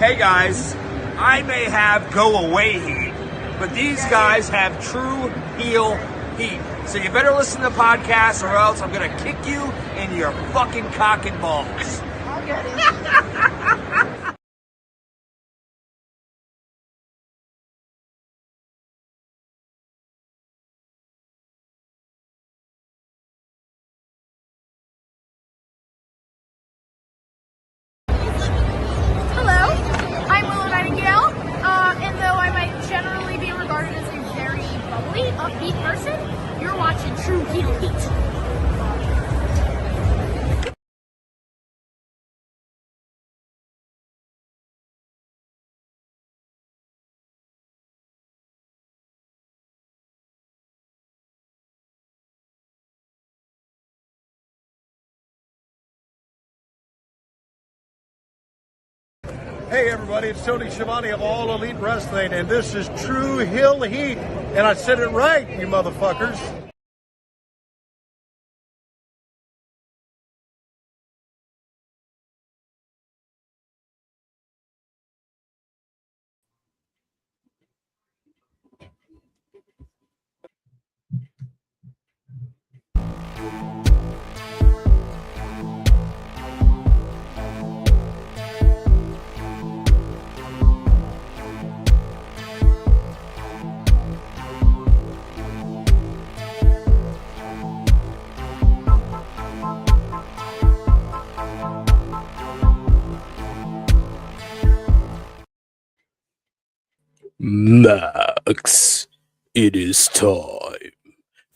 Hey guys, I may have go away heat, but these guys have true heel heat. So you better listen to the podcast or else I'm gonna kick you in your fucking cock and balls. I'll get it. Hello, I'm Willow Nightingale, and though I might generally be regarded as a very bubbly, upbeat person, you're watching True Heel Heat. Hey everybody, it's Tony Schiavone of All Elite Wrestling, and this is True Heel Heat, and I said it right, you motherfuckers. Max, it is time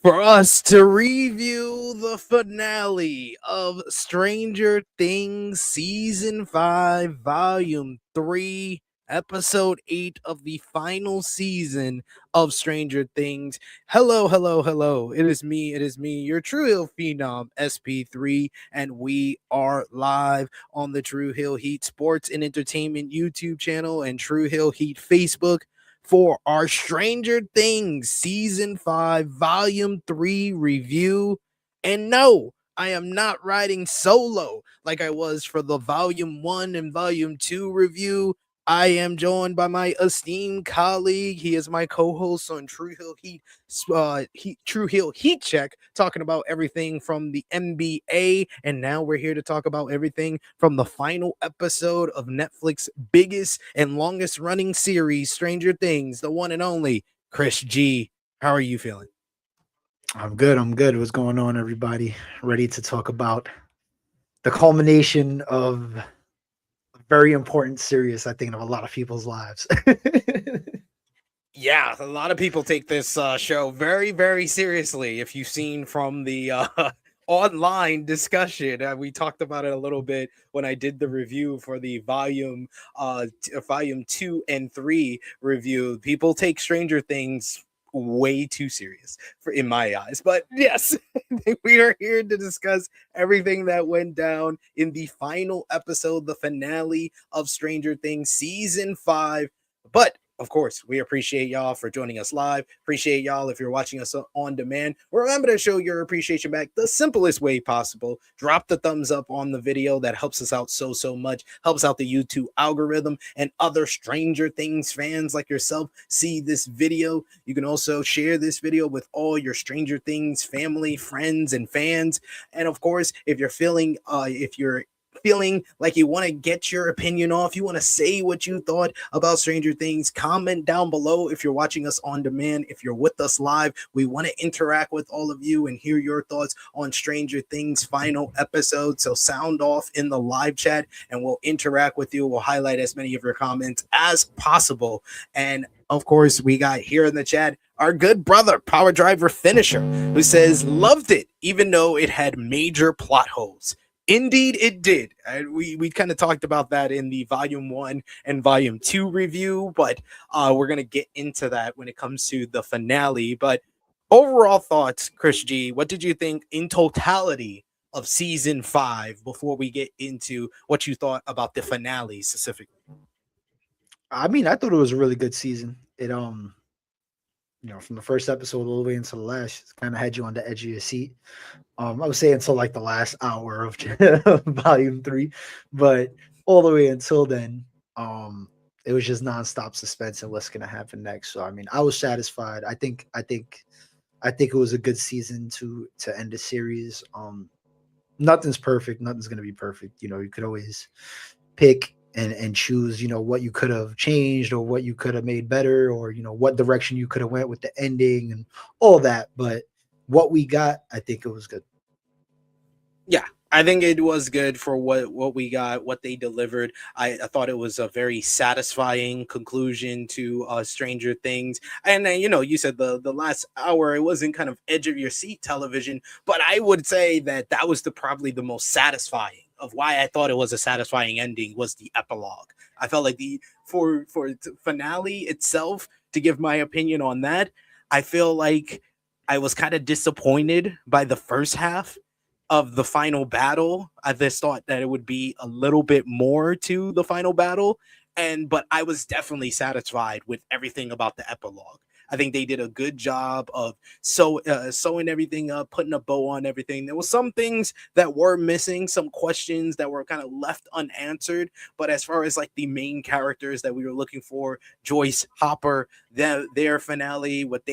for us to review the finale of Stranger Things Season 5, Volume 3, Episode 8 of the final season of Stranger Things. Hello, hello, hello. It is me, your True Hill Phenom, SP3, and we are live on the True Hill Heat Sports and Entertainment YouTube channel and True Hill Heat Facebook for our Stranger Things Season 5 Volume 3 review. And no, I am not riding solo like I was for the Volume 1 and Volume 2 review. I am joined by my esteemed colleague. He is my co-host on True Hill Heat, True Hill Heat Check, talking about everything from the NBA. And now we're here to talk about everything from the final episode of Netflix's biggest and longest running series, Stranger Things, the one and only Chris G. How are you feeling? I'm good. What's going on, everybody? Ready to talk about the culmination of very important series, I think, of a lot of people's lives. Yeah, a lot of people take this show very, very seriously. If you've seen from the online discussion, we talked about it a little bit when I did the review for the volume 2 and 3 review. People take Stranger Things way too serious in my eyes, but yes, we are here to discuss everything that went down in the final episode, the finale of Stranger Things Season 5. But of course, we appreciate y'all for joining us live. Appreciate y'all if you're watching us on demand. Remember to show your appreciation back the simplest way possible. Drop the thumbs up on the video. That helps us out so much. Helps out the YouTube algorithm, and other Stranger Things fans like yourself see this video. You can also share this video with all your Stranger Things family, friends, and fans. And of course, if you're feeling like you want to get your opinion off, you want to say what you thought about Stranger Things, comment down below. If you're watching us on demand, if you're with us live, we want to interact with all of you and hear your thoughts on Stranger Things final episode. So sound off in the live chat and we'll interact with you. We'll highlight as many of your comments as possible. And of course, we got here in the chat our good brother, Power Driver Finisher, who says, loved it, even though it had major plot holes. Indeed, it did. We kind of talked about that in the Volume 1 and Volume 2 review, but we're going to get into that when it comes to the finale. But overall thoughts, Chris G, what did you think in totality of Season 5 before we get into what you thought about the finale specifically? I mean, I thought it was a really good season. It from the first episode all the way into the last, it kind of had you on the edge of your seat. I would say until like the last hour of Volume 3, but all the way until then, It was just nonstop suspense and what's gonna happen next. So I mean, I was satisfied. I think it was a good season to end the series. Nothing's perfect. Nothing's gonna be perfect. You know, you could always pick and choose. You know what you could have changed or what you could have made better, or you know what direction you could have went with the ending and all that. But what we got, I think it was good. Yeah, I think it was good for what we got, what they delivered. I thought it was a very satisfying conclusion to Stranger Things. And then, you know, you said the last hour it wasn't kind of edge of your seat television, but I would say that that was the probably the most satisfying of why I thought it was a satisfying ending was the epilogue. I felt like the for finale itself, to give my opinion on that, I feel like I was kind of disappointed by the first half of the final battle. I just thought that it would be a little bit more to the final battle, but I was definitely satisfied with everything about the epilogue. I think they did a good job of sewing everything up, putting a bow on everything. There was some things that were missing, some questions that were kind of left unanswered. But as far as like the main characters that we were looking for, Joyce, Hopper, their finale, what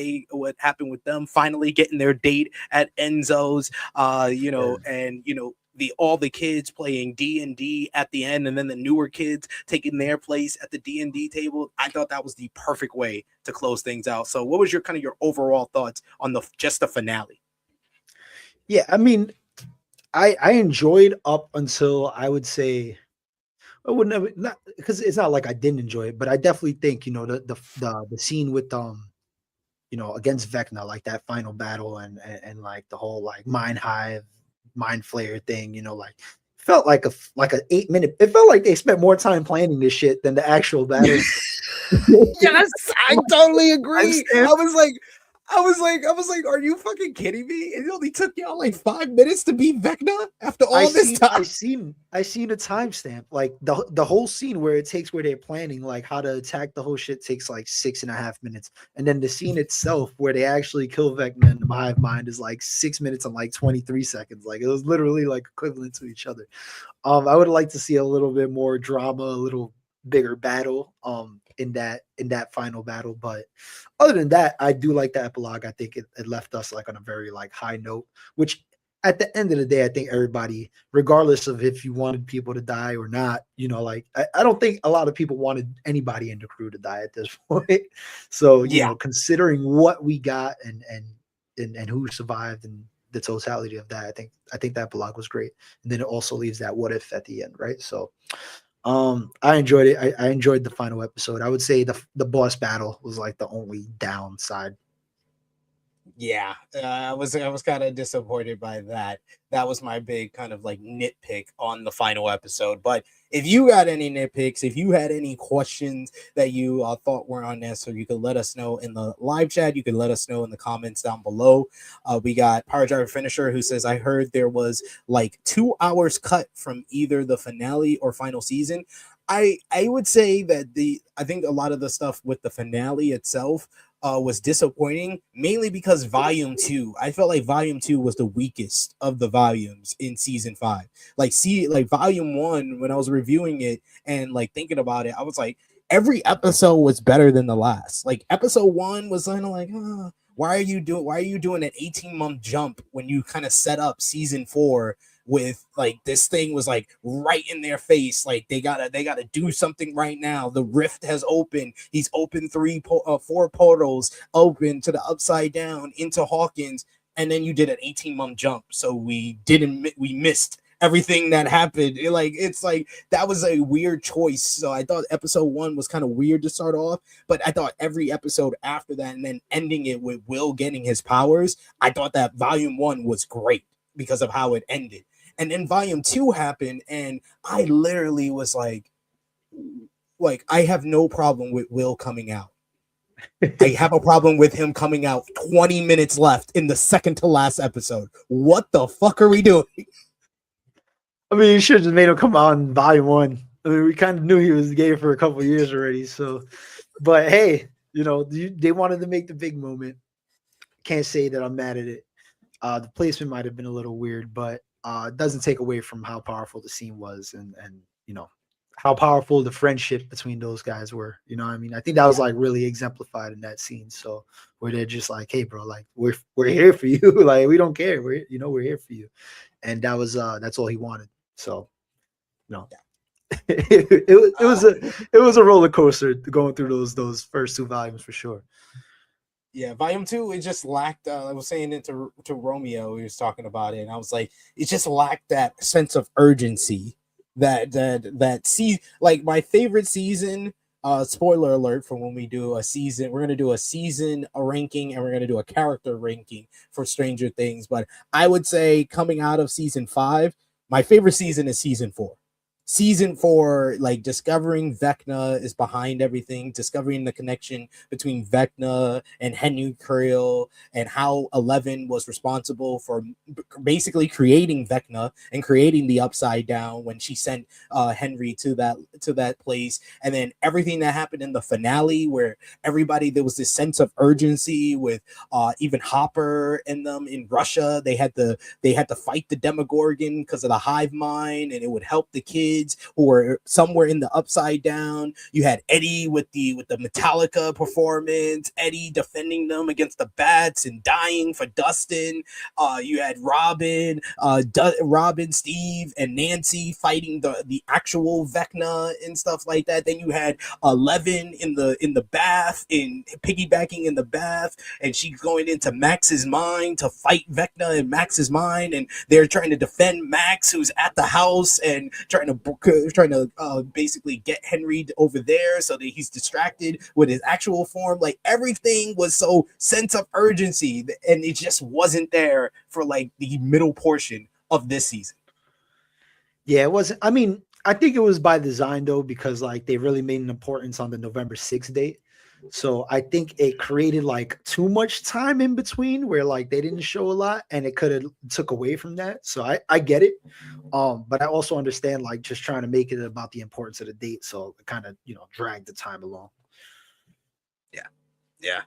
happened with them finally getting their date at Enzo's, and all the kids playing D&D at the end, and then the newer kids taking their place at the D&D table. I thought that was the perfect way to close things out. So what was your overall thoughts on just the finale? Yeah, I mean, I enjoyed up until I would say I wouldn't have not because it's not like I didn't enjoy it, but I definitely think the scene with against Vecna, like that final battle and like the whole like mind hive, mind flayer thing, like felt like a 8 minute. It felt like they spent more time planning this shit than the actual battle. Yes, I totally agree. I was like, are you fucking kidding me? It only took y'all like 5 minutes to beat Vecna after all this time. I seen a timestamp. Like the whole scene where they're planning like how to attack the whole shit takes like 6.5 minutes. And then the scene itself where they actually kill Vecna and the hive mind is like 6 minutes and like 23 seconds. Like it was literally like equivalent to each other. I would like to see a little bit more drama, a little bigger battle in that final battle. But other than that, I do like the epilogue. I think it left us like on a very like high note, which at the end of the day, I think everybody, regardless of if you wanted people to die or not, like I don't think a lot of people wanted anybody in the crew to die at this point. So, considering what we got and who survived and the totality of that, I think that epilogue was great. And then it also leaves that what if at the end, right? So I enjoyed it. I enjoyed the final episode. I would say the boss battle was like the only downside. Yeah, I was kind of disappointed by that. That was my big kind of like nitpick on the final episode. But if you got any nitpicks, if you had any questions that you thought were unnecessary, you could let us know in the live chat. You could let us know in the comments down below. We got Power Driver Finisher who says, I heard there was like 2 hours cut from either the finale or final season. I would say that I think a lot of the stuff with the finale itself was disappointing, mainly because volume 2, I felt like volume 2 was the weakest of the volumes in season 5. Like volume 1, when I was reviewing it and like thinking about it, I was like, every episode was better than the last. Like episode 1 was kind of like, why are you doing an 18-month jump when you kind of set up season 4 with like this thing was like right in their face, like they gotta do something right now. The rift has opened. He's opened 4 portals open to the upside down into Hawkins, and then you did an 18-month jump, so we missed everything that happened. It's like that was a weird choice. So I thought episode 1 was kind of weird to start off, but I thought every episode after that and then ending it with Will getting his powers, I thought that volume 1 was great because of how it ended. And then volume 2 happened, and I literally was like, I have no problem with Will coming out. I have a problem with him coming out 20 minutes left in the second to last episode. What the fuck are we doing? I mean, you should have just made him come out in volume 1. I mean, we kind of knew he was gay for a couple of years already. So, but hey, they wanted to make the big moment. Can't say that I'm mad at it. The placement might have been a little weird, but it doesn't take away from how powerful the scene was, and how powerful the friendship between those guys were. You know what I mean? I think that was like really exemplified in that scene. So where they're just like, hey bro, like we're here for you. Like we don't care. We're here for you. And that was that's all he wanted. So no. It was a roller coaster going through those first 2 volumes for sure. Yeah, volume 2, it just lacked. I was saying it to Romeo. He was talking about it, and I was like, it just lacked that sense of urgency. Like my favorite season. Spoiler alert for when we do a season. We're gonna do a season ranking, and we're gonna do a character ranking for Stranger Things. But I would say coming out of season 5, my favorite season is season 4. Season 4, like discovering Vecna is behind everything, discovering the connection between Vecna and Henry Creel, and how 11 was responsible for basically creating Vecna and creating the Upside Down when she sent Henry to that place. And then everything that happened in the finale, where there was this sense of urgency with even Hopper and them in Russia. They had to fight the Demogorgon because of the hive mind, and it would help the kids who were somewhere in the Upside Down. You had Eddie with the Metallica performance, Eddie defending them against the bats and dying for Dustin. You had Robin, Steve, and Nancy fighting the actual Vecna and stuff like that. Then you had 11 in the bath, piggybacking in the bath, and she's going into Max's mind to fight Vecna in Max's mind, and they're trying to defend Max, who's at the house, and trying to basically get Henry over there so that he's distracted with his actual form. Like everything was so sense of urgency, and it just wasn't there for like the middle portion of this season. Yeah, it wasn't. I mean, I think it was by design though, because like they really made an importance on the November 6th date. So I think it created like too much time in between where like they didn't show a lot, and it could have took away from that. So I get it. But I also understand like just trying to make it about the importance of the date. So it kind of, dragged the time along. Yeah.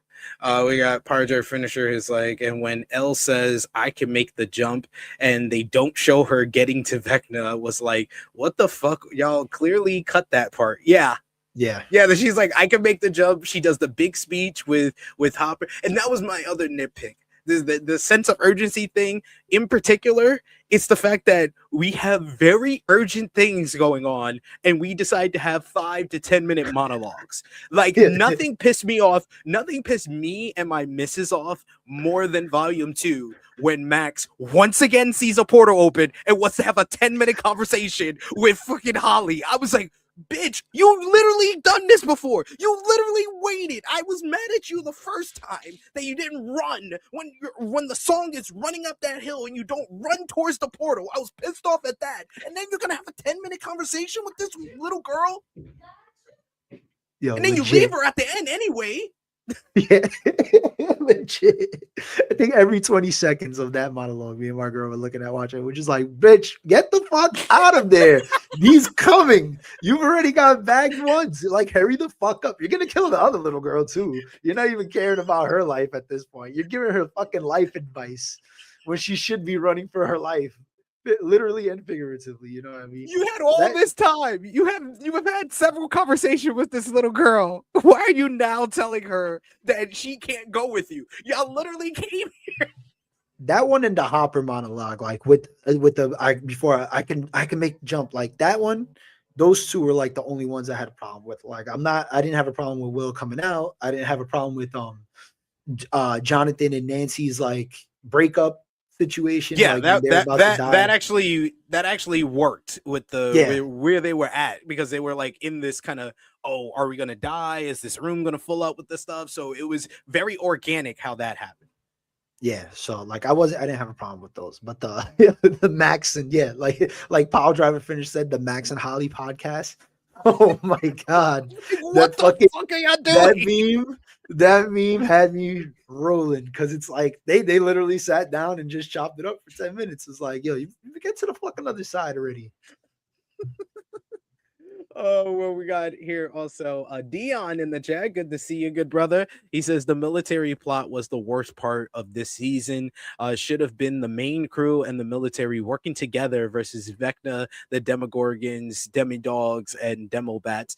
We got Parjo Finisher is like, and when Elle says I can make the jump and they don't show her getting to Vecna, was like, what the fuck? Y'all clearly cut that part. Yeah. She's like, I can make the jump. She does the big speech with Hopper, and that was my other nitpick. The sense of urgency thing in particular, it's the fact that we have very urgent things going on, and we decide to have 5 to 10 minute monologues. Like nothing pissed me off. Nothing pissed me and my missus off more than volume 2, when Max once again sees a portal open and wants to have a 10-minute conversation with fucking Holly. I was like, bitch, you literally done this before. You literally waited. I was mad at you the first time that you didn't run when the song is running up that hill and you don't run towards the portal. I was pissed off at that. And then you're gonna have a 10-minute conversation with this little girl. Yo, and then legit. You leave her at the end anyway. Yeah, legit. I think every 20 seconds of that monologue, me and my girl were looking at watching, we're just like, bitch, get the fuck out of there. He's coming. You've already got bagged once. Like, hurry the fuck up. You're gonna kill the other little girl too. You're not even caring about her life at this point. You're giving her fucking life advice when she should be running for her life. Literally and figuratively, you know what I mean? You had all this time. You have had several conversations with this little girl. Why are you now telling her that she can't go with you? Y'all literally came here. That one in the Hopper monologue, like before I can make the jump, like that one, those two were like the only ones I had a problem with. Like I didn't have a problem with Will coming out. I didn't have a problem with Jonathan and Nancy's like breakup situation. Yeah, like, that actually worked with where they were at, because they were like in this kind of, oh, are we gonna die? Is this room gonna fill up with this stuff? So it was very organic how that happened. Yeah, so like I didn't have a problem with those, but the the Max and like Power Driver Finish said, the Max and Holly podcast. Oh my god, what the fuck are y'all doing? That meme had me rolling, because it's like they literally sat down and just chopped it up for 10 minutes. It's like, yo, you get to the fucking other side already. Oh, well, we got here also Dion in the chat. Good to see you, good brother. He says the military plot was the worst part of this season. Should have been the main crew and the military working together versus Vecna, the Demogorgons, Demidogs, and Demobats.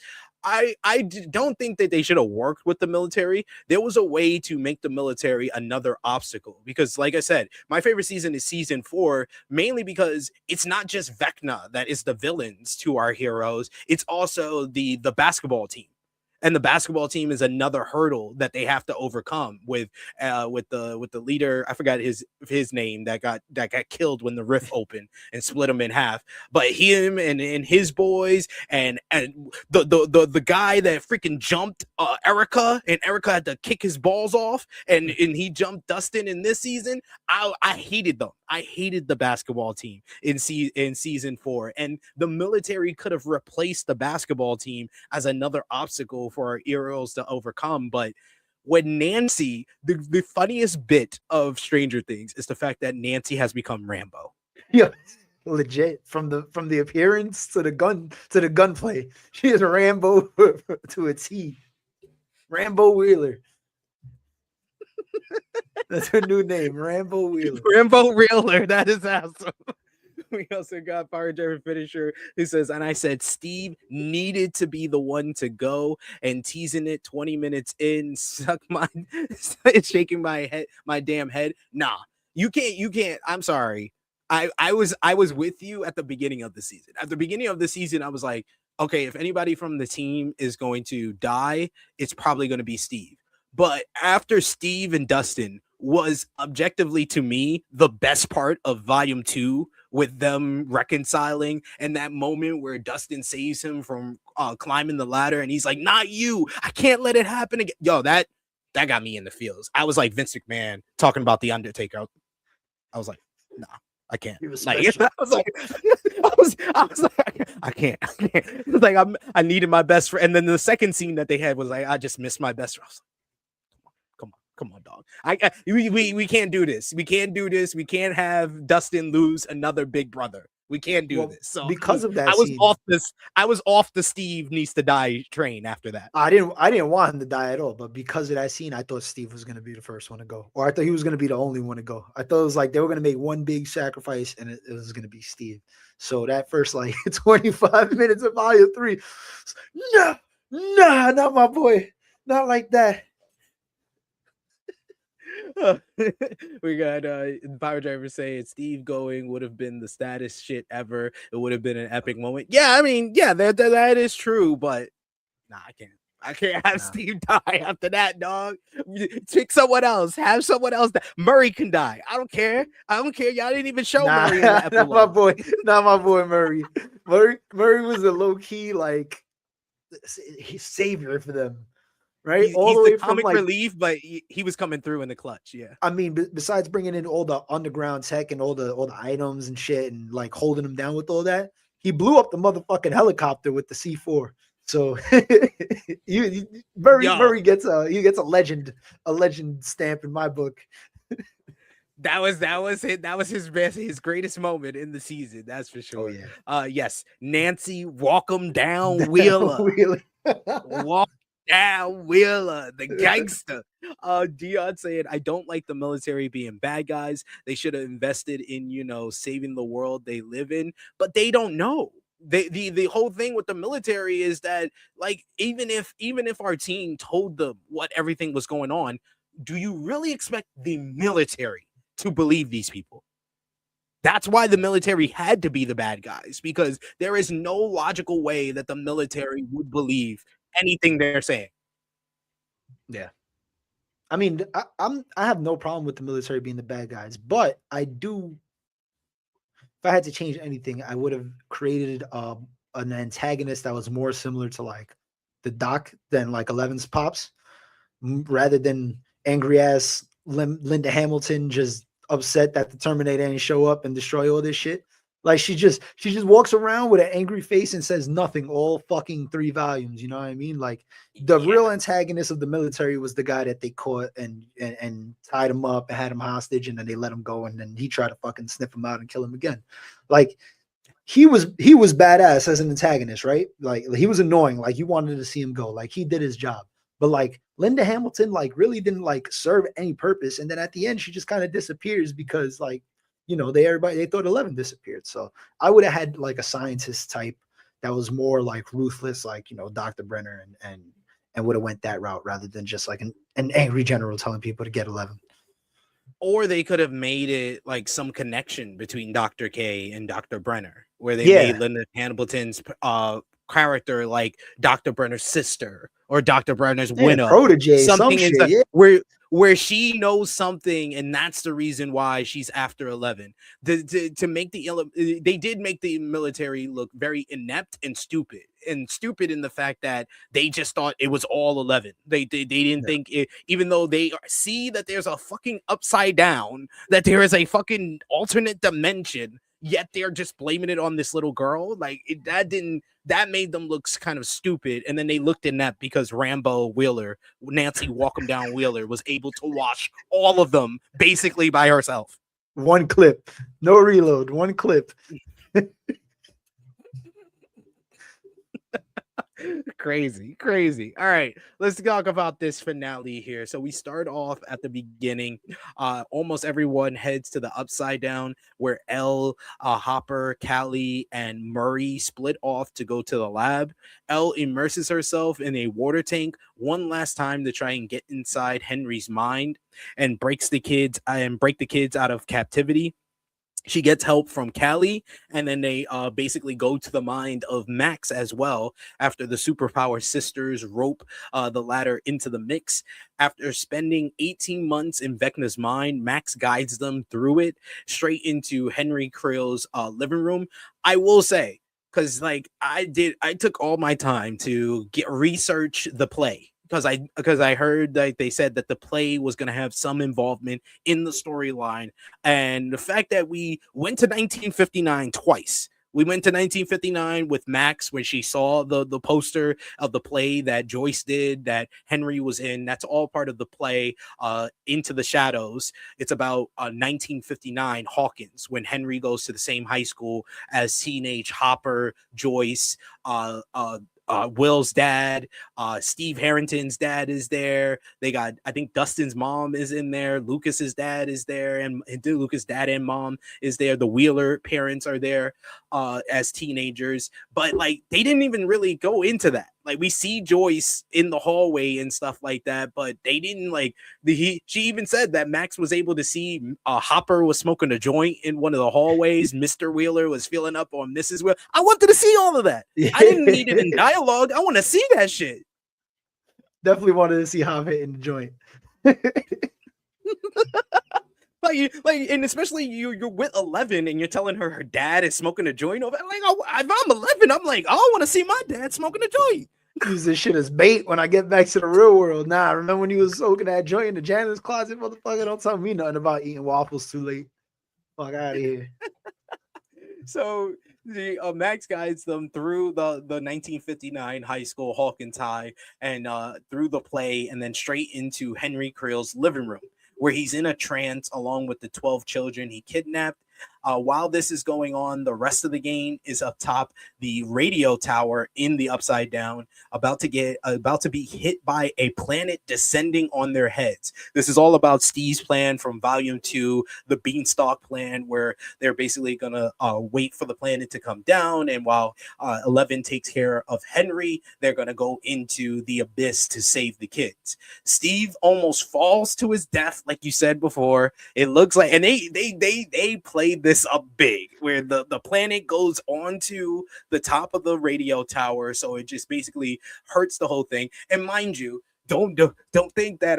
Don't think that they should have worked with the military. There was a way to make the military another obstacle because, like I said, my favorite season is season 4, mainly because it's not just Vecna that is the villains to our heroes. It's also the basketball team. And the basketball team is another hurdle that they have to overcome with the leader. I forgot his name that got killed when the rift opened and split him in half. But him and his boys and the guy that freaking jumped Erica, and Erica had to kick his balls off, and he jumped Dustin in this season. I hated them. I hated the basketball team in season 4, and the military could have replaced the basketball team as another obstacle for our heroes to overcome. But when Nancy, the funniest bit of Stranger Things is the fact that Nancy has become Rambo. Yeah, legit from the appearance to the gunplay. She is Rambo to a T. Rambo Wheeler. That's her new name, Rambo Wheeler. Rambo Wheeler. That is awesome. We also got Fire Driver Finisher who says, and I said Steve needed to be the one to go, and teasing it 20 minutes in, it's shaking my head, my damn head. Nah, you can't. I'm sorry. I was with you at the beginning of the season. At the beginning of the season, I was like, okay, if anybody from the team is going to die, it's probably going to be Steve. But after Steve and Dustin was objectively to me the best part of volume 2, with them reconciling, and that moment where Dustin saves him from climbing the ladder, and he's like, not you, I can't let it happen again. Yo, that got me in the feels. I was like Vince McMahon talking about the Undertaker. I was like, nah, I can't. Like, I was like, I can't. It was like I needed my best friend. And then the second scene that they had was like, I just missed my best friend. I was like, come on, dog. We can't do this. We can't do this. We can't have Dustin lose another big brother. We can't do this. So because of that, I was off the Steve needs to die train after that. I didn't want him to die at all, but because of that scene, I thought Steve was gonna be the first one to go, or I thought he was gonna be the only one to go. I thought it was like they were gonna make one big sacrifice, and it was gonna be Steve. So that first like 25 minutes of volume 3, nah, not my boy, not like that. We got Power Driver saying Steve going would have been the status shit ever. It would have been an epic moment. Yeah, I mean, yeah, that is true, but nah, I can't have Steve die after that, dog. Pick someone else. Have someone else die. Murray can die. I don't care. Y'all didn't even show Murray in the epilogue. Not my boy Murray. Murray was a low key like savior for them. Right, he's the comic relief, but he was coming through in the clutch. Yeah, I mean, besides bringing in all the underground tech and all the items and shit, and like holding him down with all that, he blew up the motherfucking helicopter with the C4. So Murray gets a legend stamp in my book. That was his greatest moment in the season. That's for sure. Oh, yeah. Yes, Nancy, walk him down, Wheeler. Walk down Wheeler, the gangster. Dion saying, I don't like the military being bad guys. They should have invested in, saving the world they live in, but they don't know. The whole thing with the military is that, like, even if our team told them what everything was going on, do you really expect the military to believe these people? That's why the military had to be the bad guys, because there is no logical way that the military would believe anything they're saying. Yeah. I mean, I have no problem with the military being the bad guys, but I do. If I had to change anything, I would have created an antagonist that was more similar to like the Doc than like 11's pops, rather than angry ass Linda Hamilton just upset that the Terminator didn't show up and destroy all this shit. Like she just walks around with an angry face and says nothing all fucking 3 volumes. You know what I mean? Like the real antagonist of the military was the guy that they caught and tied him up and had him hostage, and then they let him go, and then he tried to fucking sniff him out and kill him again. Like he was badass as an antagonist, right? Like he was annoying. Like you wanted to see him go. Like he did his job. But like Linda Hamilton, like really didn't like serve any purpose. And then at the end, she just kind of disappears because like, you know, they thought 11 disappeared. So I would have had like a scientist type that was more like ruthless, like, you know, Dr. Brenner and would have went that route rather than just like an angry general telling people to get 11. Or they could have made it like some connection between Dr. K and Dr. Brenner, where they Yeah. made Linda Hamilton's character like Dr. Brenner's sister or Dr. Brenner's widow. Protege, something some is shit, yeah. where she knows something, and that's the reason why she's after 11. To make they did make the military look very inept and stupid in the fact that they just thought it was all 11. They didn't think it, even though they see that there's a fucking upside down, that there is a fucking alternate dimension, yet they're just blaming it on this little girl. Like that made them look kind of stupid. And then they looked inept because Rambo Wheeler, Nancy Walk 'em Down Wheeler, was able to wash all of them basically by herself. One clip, no reload, one clip. Crazy. All right, let's talk about this finale here. So we start off at the beginning. Almost everyone heads to the upside down, where Elle, Hopper, Callie, and Murray split off to go to the lab. Elle immerses herself in a water tank one last time to try and get inside Henry's mind and break the kids out of captivity. She gets help from Callie, and then they basically go to the mind of Max as well after the superpower sisters rope the latter into the mix. After spending 18 months in Vecna's mind, Max guides them through it straight into Henry Creel's living room. I will say, because like I took all my time to research the play. Because I heard that they said that the play was going to have some involvement in the storyline, and the fact that we went to 1959 twice. We went to 1959 with Max when she saw the poster of the play that Joyce did that Henry was in. That's all part of the play, Into the Shadows. It's about 1959 Hawkins, when Henry goes to the same high school as teenage Hopper, Joyce, Will's dad, Steve Harrington's dad is there. They got, I think Dustin's mom is in there. Lucas's dad is there, and Lucas' dad and mom is there. The Wheeler parents are there as teenagers, but like they didn't even really go into that. Like we see Joyce in the hallway and stuff like that, but they didn't like she even said that Max was able to see Hopper was smoking a joint in one of the hallways. Mr. Wheeler was filling up on Mrs. Wheeler. I wanted to see all of that. I didn't need it in dialogue. I want to see that shit. Definitely wanted to see Hop hit in the joint. And especially you're with 11 and you're telling her dad is smoking a joint over. Like, if I'm 11, I'm like, I want to see my dad smoking a joint. Use this shit as bait when I get back to the real world. Nah, remember when he was smoking that joint in the janitor's closet, motherfucker? Don't tell me nothing about eating waffles too late. Fuck out of here. So the Max guides them through the 1959 high school Hawkins High and through the play, and then straight into Henry Creel's living room, where he's in a trance along with the 12 children he kidnapped. While this is going on, the rest of the game is up top, the radio tower in the upside down, about to be hit by a planet descending on their heads. This is all about Steve's plan from Volume 2, the Beanstalk plan, where they're basically gonna wait for the planet to come down, and while 11 takes care of Henry, they're gonna go into the abyss to save the kids. Steve almost falls to his death, like you said before. It looks like, and they played this up big, where the planet goes onto the top of the radio tower, so it just basically hurts the whole thing. And mind you, don't think that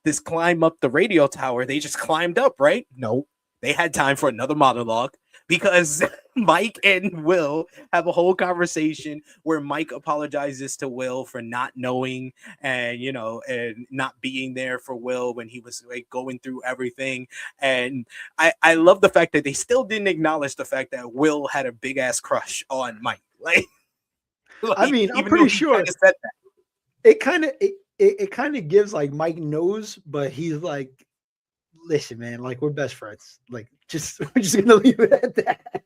this climb up the radio tower, they just climbed up, right? No, they had time for another monologue, because Mike and Will have a whole conversation where Mike apologizes to Will for not knowing and not being there for Will when he was like going through everything. And I love the fact that they still didn't acknowledge the fact that Will had a big ass crush on Mike. Like I mean, I'm pretty sure said that. It kind of gives like Mike knows, but he's like, listen, man, like we're best friends. Like we're just gonna leave it at that.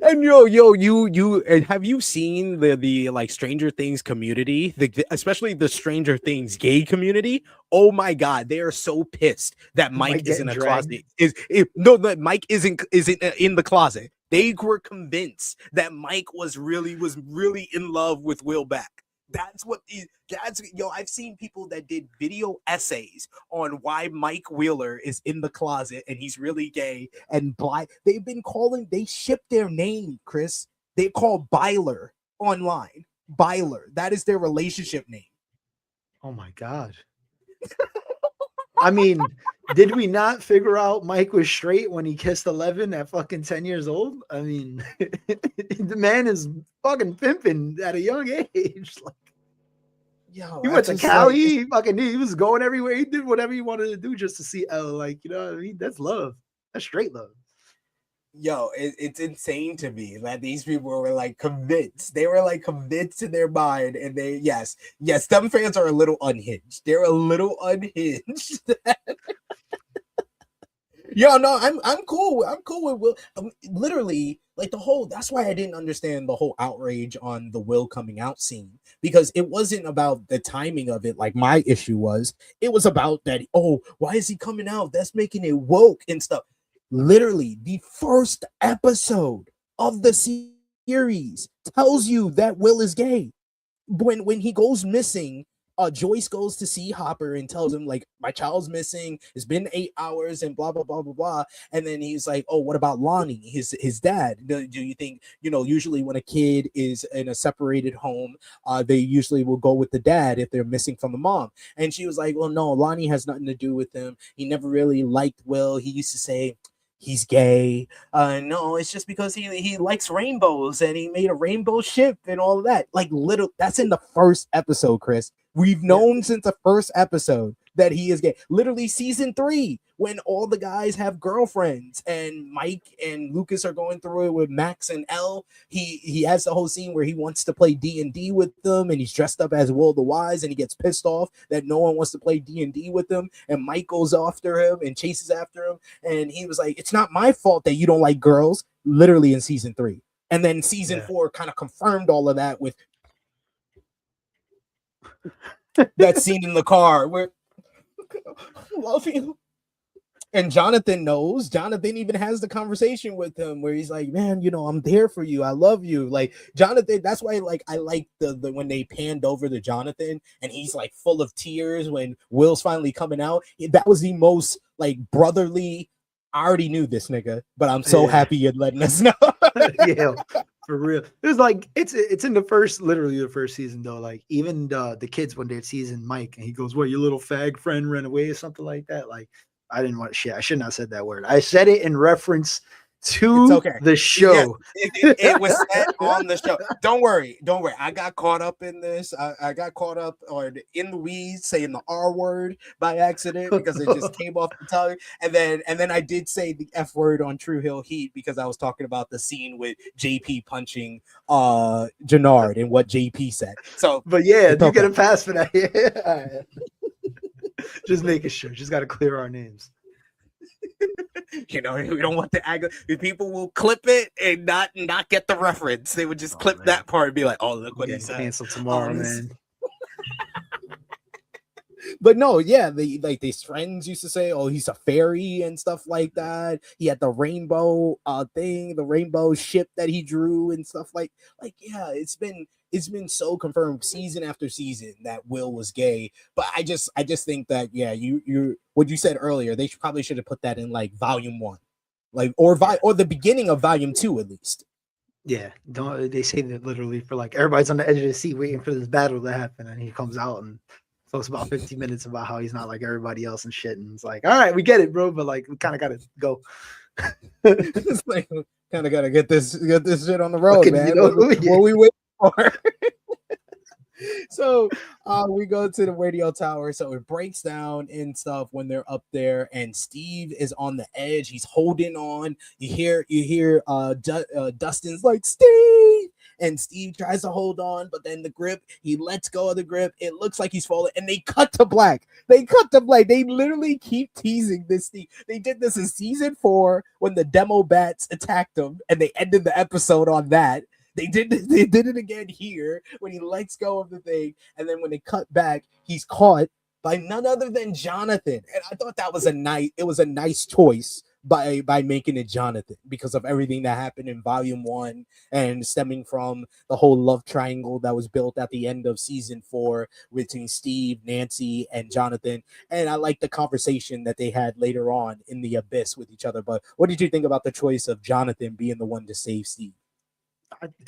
And you and have you seen the like Stranger Things community, especially the Stranger Things gay community? Oh my God, they are so pissed that Mike Mike is in getting a dragged. closet. No, that Mike isn't in the closet. They were convinced that Mike was really in love with Will back. I've seen people that did video essays on why Mike Wheeler is in the closet and he's really gay and black. They ship their name, Chris. They call Byler online. Byler. That is their relationship name. Oh my God. I mean, did we not figure out Mike was straight when he kissed 11 at fucking 10 years old? I mean, the man is fucking pimping at a young age. Like, Yo, he went to Cali. He was going everywhere. He did whatever he wanted to do just to see L. Like, you know what I mean? That's love. That's straight love. Yo, it's insane to me that these people were like convinced. They were like convinced in their mind, and yes, them fans are a little unhinged. They're a little unhinged. Yo, no, I'm cool. I'm cool with Will. Literally, like that's why I didn't understand the whole outrage on the Will coming out scene, because it wasn't about the timing of it. Like my issue was, it was about that. Oh, why is he coming out? That's making it woke and stuff. Literally, the first episode of the series tells you that Will is gay. When he goes missing, Joyce goes to see Hopper and tells him, like, my child's missing. It's been 8 hours and blah, blah, blah, blah, blah. And then he's like, oh, what about Lonnie, his dad? Do you think, usually when a kid is in a separated home, they usually will go with the dad if they're missing from the mom. And she was like, well, no, Lonnie has nothing to do with him. He never really liked Will. He used to say he's gay. No, it's just because he likes rainbows and he made a rainbow ship and all of that. Like, that's in the first episode, Chris. We've known since the first episode that he is gay. Literally season 3, when all the guys have girlfriends and Mike and Lucas are going through it with Max and Elle. He has the whole scene where he wants to play D&D with them, and he's dressed up as Will the Wise, and he gets pissed off that no one wants to play D&D with him, and Mike goes after him and chases after him, and he was like, it's not my fault that you don't like girls, literally in season 3. And then season 4 kind of confirmed all of that with that scene in the car where love you. And Jonathan knows. Jonathan even has the conversation with him where he's like, man, I'm there for you. I love you. Like, Jonathan, that's why I like the when they panned over to Jonathan and he's like full of tears when Will's finally coming out. That was the most like brotherly. I already knew this nigga, but I'm so happy you're letting us know. Yeah, for real. It was like it's in literally the first season though. Like even the kids when they're teasing Mike and he goes, "What, your little fag friend ran away" or something like that. Like I didn't want shit. I should not have said that word. I said it in reference to the show. Yeah, it was said on the show. Don't worry. I got caught up in this. I got caught up in the weeds saying the R word by accident because it just came off the tongue. And then I did say the F word on True Hill Heat because I was talking about the scene with JP punching Jannard and what JP said. So, but yeah, you get a pass for that. Yeah. Just making sure. Just got to clear our names. We don't want the people will clip it and not get the reference. They would just clip that part and be like, "Oh, look what he said." Canceled tomorrow, man. But no, yeah, these friends used to say, "Oh, he's a fairy" and stuff like that. He had the rainbow thing, the rainbow ship that he drew and stuff like yeah, it's been so confirmed season after season that Will was gay. But I just think that you what you said earlier, they probably should have put that in like volume 1, like or the beginning of volume 2 at least. Yeah, they say that literally for like everybody's on the edge of the seat waiting for this battle to happen, and he comes out and talks about 15 minutes about how he's not like everybody else and shit, and it's like, all right, we get it, bro, but like we kind of gotta go. It's like kind of gotta get this shit on the road, man. What we wait for. So we go to the radio tower, so it breaks down and stuff when they're up there, and Steve is on the edge. He's holding on. You hear Dustin's like, Steve, and Steve tries to hold on, but then the grip, he lets go of the grip. It looks like he's falling, and they cut to black. They literally keep teasing this thing. They did this in season 4 when the demo bats attacked him, and they ended the episode on that. They did it again here when he lets go of the thing, and then when they cut back, he's caught by none other than Jonathan. And I thought that was a nice choice by making it Jonathan, because of everything that happened in volume 1 and stemming from the whole love triangle that was built at the end of season 4 between Steve, Nancy, and Jonathan. And I like the conversation that they had later on in the abyss with each other. But what did you think about the choice of Jonathan being the one to save Steve?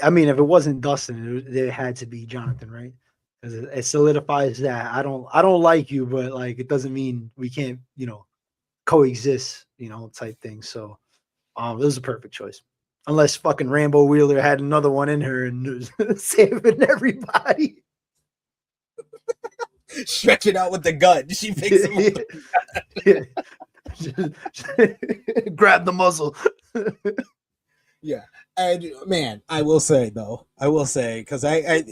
I mean, if it wasn't Dustin, it had to be Jonathan, right? Because it solidifies that I don't like you, but like it doesn't mean we can't, coexist, type thing. So, it was a perfect choice. Unless fucking Rambo Wheeler had another one in her and was saving everybody. Stretch it out with the gun. She picks him up. Grab the muzzle. Yeah. And man, I will say, because I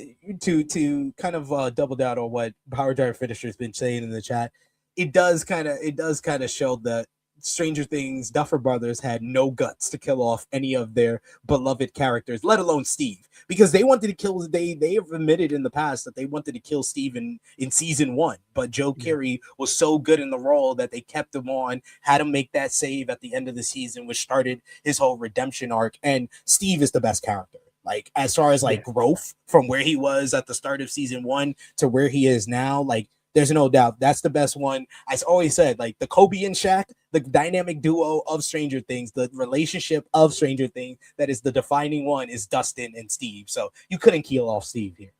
to kind of double down on what Power Drive Finisher's been saying in the chat, it does kind of show that Stranger Things Duffer Brothers had no guts to kill off any of their beloved characters, let alone Steve, because they wanted to kill. They have admitted in the past that they wanted to kill Steve in season 1, but Joe Keery was so good in the role that they kept him on, had him make that save at the end of the season, which started his whole redemption arc. And Steve is the best character. Like, as far as growth from where he was at the start of season 1 to where he is now, like, there's no doubt that's the best one. I always said, like, the Kobe and Shaq, the dynamic duo of Stranger Things, the relationship of Stranger Things, that is the defining one, is Dustin and Steve. So you couldn't kill off Steve here.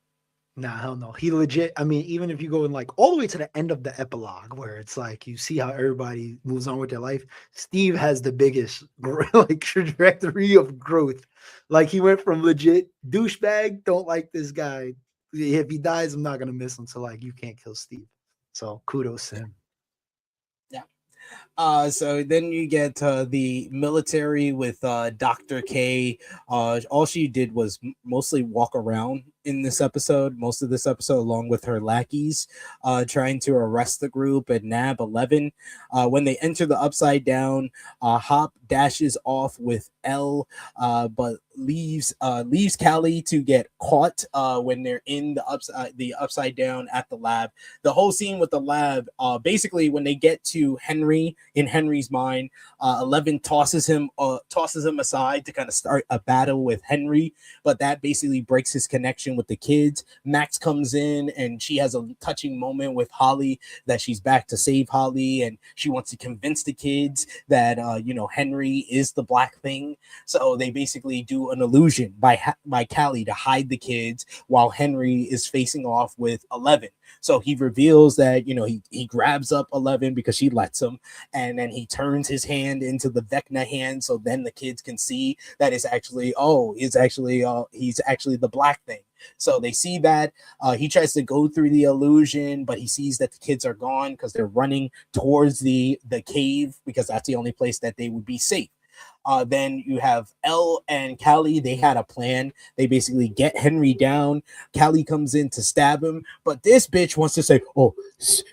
Nah, hell no. He legit, I mean, even if you go in like all the way to the end of the epilogue where it's like you see how everybody moves on with their life, Steve has the biggest like trajectory of growth. Like, he went from legit douchebag, don't like this guy, if he dies, I'm not gonna miss him. So like, you can't kill Steve. So kudos to him. Yeah. So then you get the military with Dr. K. All she did was mostly walk around in this episode, most of this episode, along with her lackeys, trying to arrest the group and nab 11. When they enter the Upside Down, Hop dashes off with L, but leaves Callie to get caught when they're in the Upside Down at the lab. The whole scene with the lab, basically when they get to Henry, in Henry's mind, 11 tosses him aside to kind of start a battle with Henry, but that basically breaks his connection with the kids. Max comes in and she has a touching moment with Holly that she's back to save Holly, and she wants to convince the kids that Henry is the black thing. So they basically do an illusion by Callie to hide the kids while Henry is facing off with 11. So he reveals that, he grabs up 11 because she lets him, and then he turns his hand into the Vecna hand, so then the kids can see that he's actually the black thing. So they see that. He tries to go through the illusion, but he sees that the kids are gone because they're running towards the cave, because that's the only place that they would be safe. Then you have Elle and Callie. They had a plan. They basically get Henry down. Callie comes in to stab him, but this bitch wants to say, "Oh,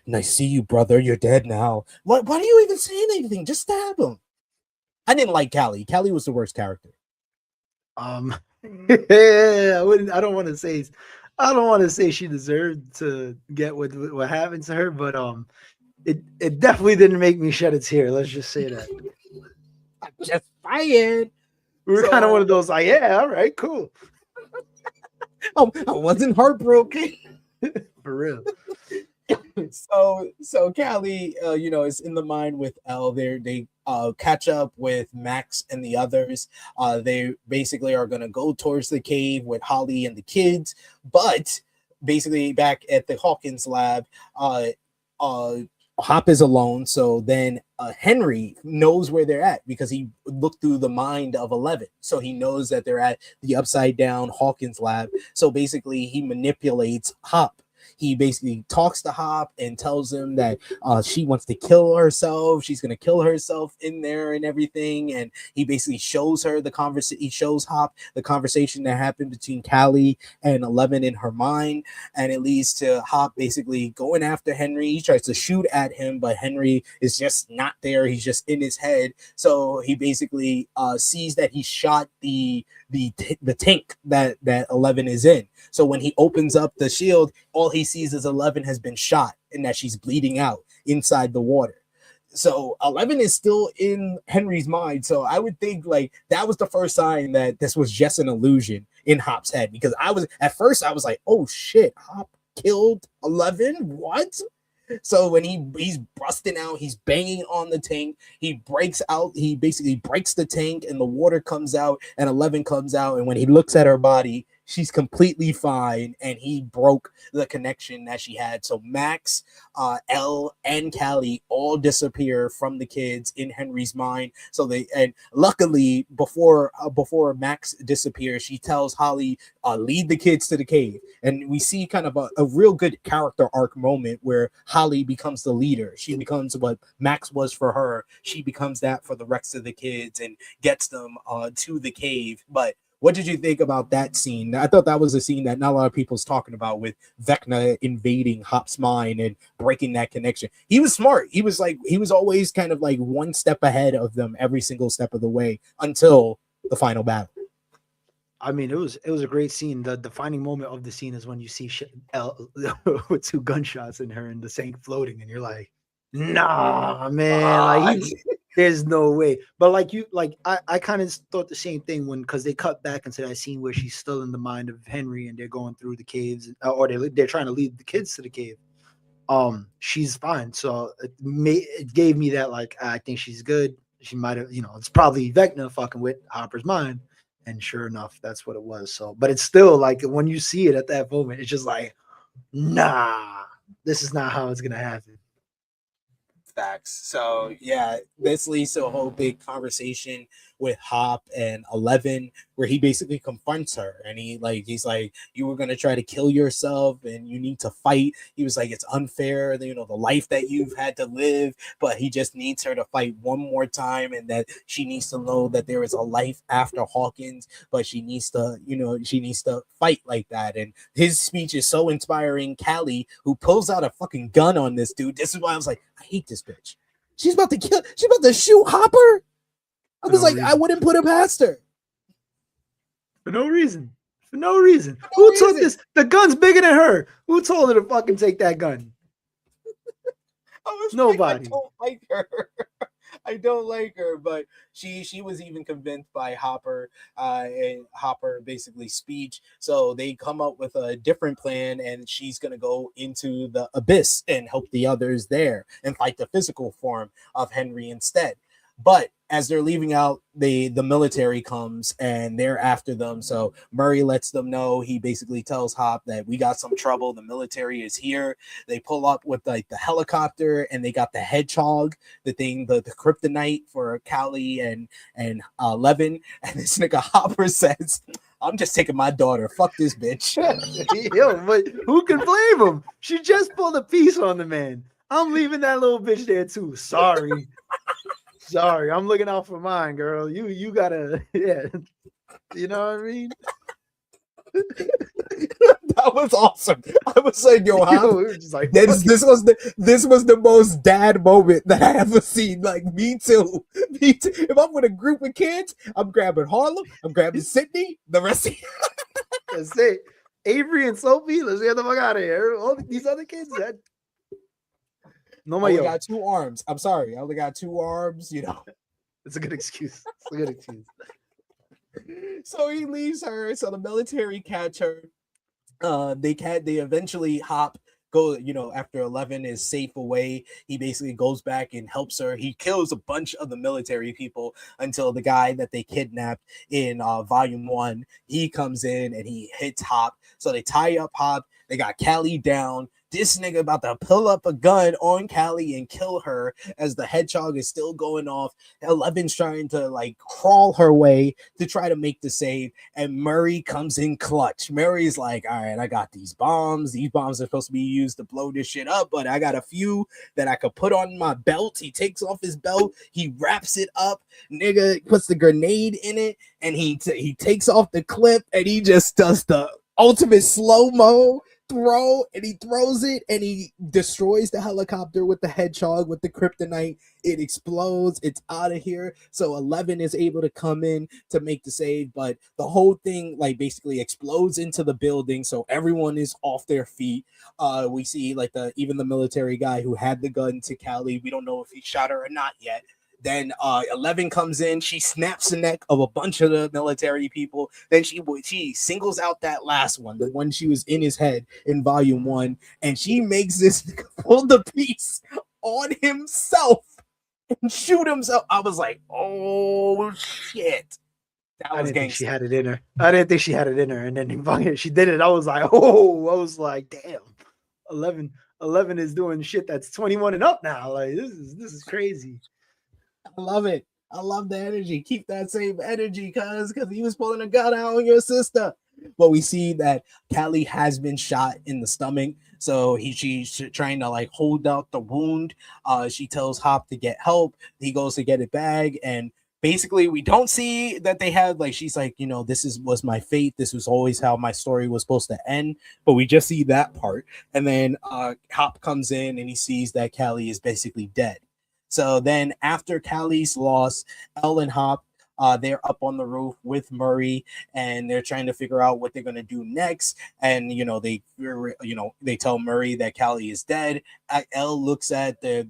nice to see you, brother. You're dead now." Why are you even saying anything? Just stab him. I didn't like Callie. Callie was the worst character. Yeah, I don't want to say she deserved to get what happened to her, but it definitely didn't make me shed a tear. Let's just say that. I'm just saying. We were kind of one of those, like, yeah, all right, cool. I wasn't heartbroken. For real. So Callie, is in the mine with Elle. They catch up with Max and the others. They basically are going to go towards the cave with Holly and the kids, but basically back at the Hawkins lab, Hop is alone. So then Henry knows where they're at because he looked through the mind of 11. So he knows that they're at the Upside Down Hawkins lab. So basically he manipulates Hop. he basically talks to Hop and tells him that she wants to kill herself. She's gonna kill herself in there and everything. And he basically shows her the conversation. He shows Hop the conversation that happened between Callie and 11 in her mind, and it leads to Hop basically going after Henry. He tries to shoot at him, but Henry is just not there. He's just in his head. So he basically sees that he shot the tank that 11 is in. So when he opens up the shield, all he sees is 11 has been shot and that she's bleeding out inside the water. So 11 is still in Henry's mind. So I would think like that was the first sign that this was just an illusion in Hop's head, because I was like, oh shit, Hop killed 11? What? So when he's busting out, he's banging on the tank, he breaks out, he basically breaks the tank and the water comes out and 11 comes out. And when he looks at her body, she's completely fine, and he broke the connection that she had. So Max, Elle, and Callie all disappear from the kids in Henry's mind. So and luckily before Max disappears, she tells Holly, lead the kids to the cave. And we see kind of a real good character arc moment where Holly becomes the leader. She becomes what Max was for her. She becomes that for the rest of the kids and gets them to the cave. But what did you think about that scene? I thought that was a scene that not a lot of people's talking about, with Vecna invading Hop's mind and breaking that connection. He was smart. He was always kind of like one step ahead of them every single step of the way until the final battle. I mean, it was a great scene. The defining moment of the scene is when you see with 2 gunshots in her and the tank floating, and you're like, nah, man, like there's no way. But I kind of thought the same thing because they cut back into that scene where she's still in the mind of Henry and they're going through the caves, or they're trying to lead the kids to the cave. She's fine. So it gave me that, like, I think she's good. She might have, it's probably Vecna fucking with Hopper's mind. And sure enough, that's what it was. So, but it's still like when you see it at that moment, it's just like, nah, this is not how it's going to happen. Facts. So yeah, this leads to a whole big conversation with Hop and 11, where he basically confronts her, and he's like, you were gonna try to kill yourself and you need to fight. He was like, it's unfair, the life that you've had to live, but he just needs her to fight one more time, and that she needs to know that there is a life after Hawkins, but she needs to fight like that. And his speech is so inspiring. Callie, who pulls out a fucking gun on this dude, this is why I was like, I hate this bitch. She's about to shoot Hopper. I was like, I wouldn't put it past her. For no reason. Who took this? The gun's bigger than her. Who told her to fucking take that gun? Nobody. I don't like her, but she was even convinced by Hopper and Hopper basically speech. So they come up with a different plan, and she's gonna go into the abyss and help the others there and fight the physical form of Henry instead. But as they're leaving out, the military comes and they're after them. So Murray lets them know. He basically tells Hop that we got some trouble. The military is here. They pull up with like the helicopter, and they got the hedgehog, the kryptonite for Callie and 11. And this nigga Hopper says, I'm just taking my daughter. Fuck this bitch. Yo, but who can blame him? She just pulled a piece on the man. I'm leaving that little bitch there too. Sorry, I'm looking out for mine, girl. You gotta, yeah. You know what I mean? That was awesome. I was like, yo, we were just like, this was the most dad moment that I ever seen. Like, me too. If I'm with a group of kids, I'm grabbing Harlem, I'm grabbing Sydney, the rest of That's it. Avery and Sophie, let's get the fuck out of here. All these other kids, no, I only got 2 arms. I'm sorry. I only got 2 arms, It's a good excuse. So he leaves her. So the military catch her. They eventually Hop go, after 11 is safe away. He basically goes back and helps her. He kills a bunch of the military people until the guy that they kidnapped in volume 1, he comes in and he hits Hop. So they tie up Hop. They got Callie down. This nigga about to pull up a gun on Callie and kill her as the hedgehog is still going off. 11's trying to like crawl her way to try to make the save, and Murray comes in clutch. Murray's like, all right, I got these bombs. These bombs are supposed to be used to blow this shit up, but I got a few that I could put on my belt. He takes off his belt, he wraps it up, nigga puts the grenade in it, and he takes off the clip, and he just does the ultimate slow-mo throw, and he throws it, and he destroys the helicopter with the hedgehog with the kryptonite. It explodes, it's out of here. So 11 is able to come in to make the save, but the whole thing like basically explodes into the building, so everyone is off their feet. We see like even the military guy who had the gun to Callie, we don't know if he shot her or not yet. Then 11 comes in, she snaps the neck of a bunch of the military people. Then she singles out that last one, the one she was in his head in volume 1, and she makes this pull the piece on himself and shoot himself. I was like, oh shit. That was I didn't think gangsta. she had it in her. I didn't think she had it in her, and then she did it. I was like, oh, I was like, damn, 11 is doing shit that's 21 and up now. Like this is crazy. I love it. I love the energy. Keep that same energy, because he was pulling a gun out on your sister. But we see that Callie has been shot in the stomach, so she's trying to like hold out the wound. She tells Hop to get help. He goes to get it back, and basically we don't see that they have like, she's like, you know, was my fate. This was always how my story was supposed to end. But we just see that part, and then Hop comes in and he sees that Callie is basically dead. So then after Callie's loss, Elle and Hop, they're up on the roof with Murray, and they're trying to figure out what they're going to do next. And, they tell Murray that Callie is dead. Elle looks at the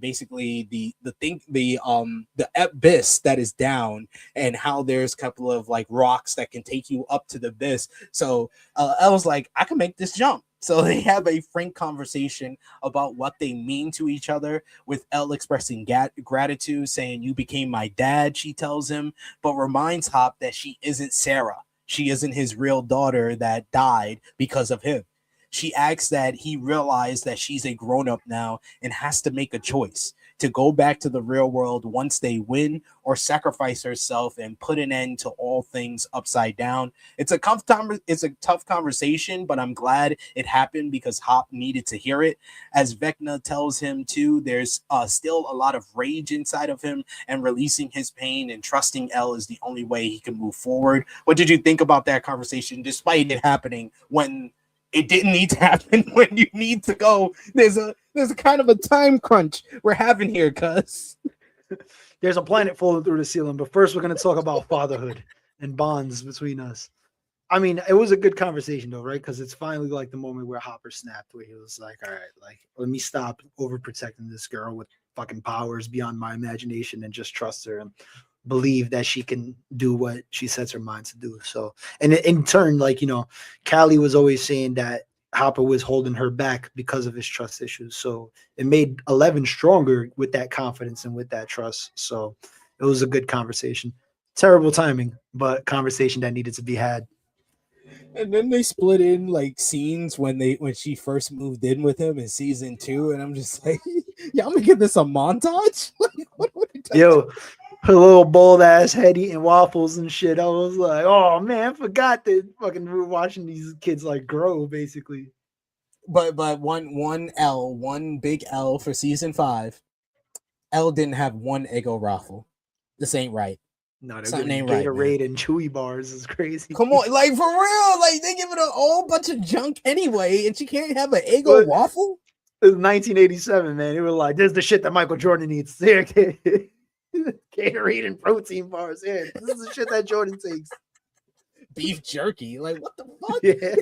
abyss that is down, and how there's a couple of like rocks that can take you up to the abyss. So Elle's like, I can make this jump. So they have a frank conversation about what they mean to each other, with Elle expressing gratitude, saying, you became my dad, she tells him, but reminds Hop that she isn't Sarah. She isn't his real daughter that died because of him. She asks that he realize that she's a grown-up now and has to make a choice to go back to the real world once they win, or sacrifice herself and put an end to all things upside down. It's a tough conversation, but I'm glad it happened because Hop needed to hear it. As Vecna tells him too, there's still a lot of rage inside of him, and releasing his pain and trusting Elle is the only way he can move forward. What did you think about that conversation, despite it happening when it didn't need to happen, when you need to go? There's a kind of a time crunch we're having here, cuz. There's a planet falling through the ceiling, but first we're going to talk about fatherhood and bonds between us. I mean, it was a good conversation though, right? Because it's finally like the moment where Hopper snapped, where he was like, all right, like, let me stop overprotecting this girl with fucking powers beyond my imagination and just trust her and believe that she can do what she sets her mind to do. So, and in turn, like, Callie was always saying that Hopper was holding her back because of his trust issues. So it made 11 stronger with that confidence and with that trust. So it was a good conversation. Terrible timing, but conversation that needed to be had. And then they split in like scenes when she first moved in with him in season 2, and I'm just like, y'all making this a montage? Like, what are we talking Yo, her little bold ass head eating waffles and shit. I was like, oh man, I forgot that fucking we were watching these kids like grow basically. But one big L for season 5. Elle didn't have one Eggo raffle. This ain't right. No, they're Something getting ain't right, Gatorade and Chewy bars is crazy. Come on, like for real, like they give it a whole bunch of junk anyway, and she can't have an Eggo waffle. It was 1987, man. It was like, this is the shit that Michael Jordan needs. Here, Gatorade and protein bars. Yeah, this is the shit that Jordan takes. Beef jerky, like what the fuck? Yeah.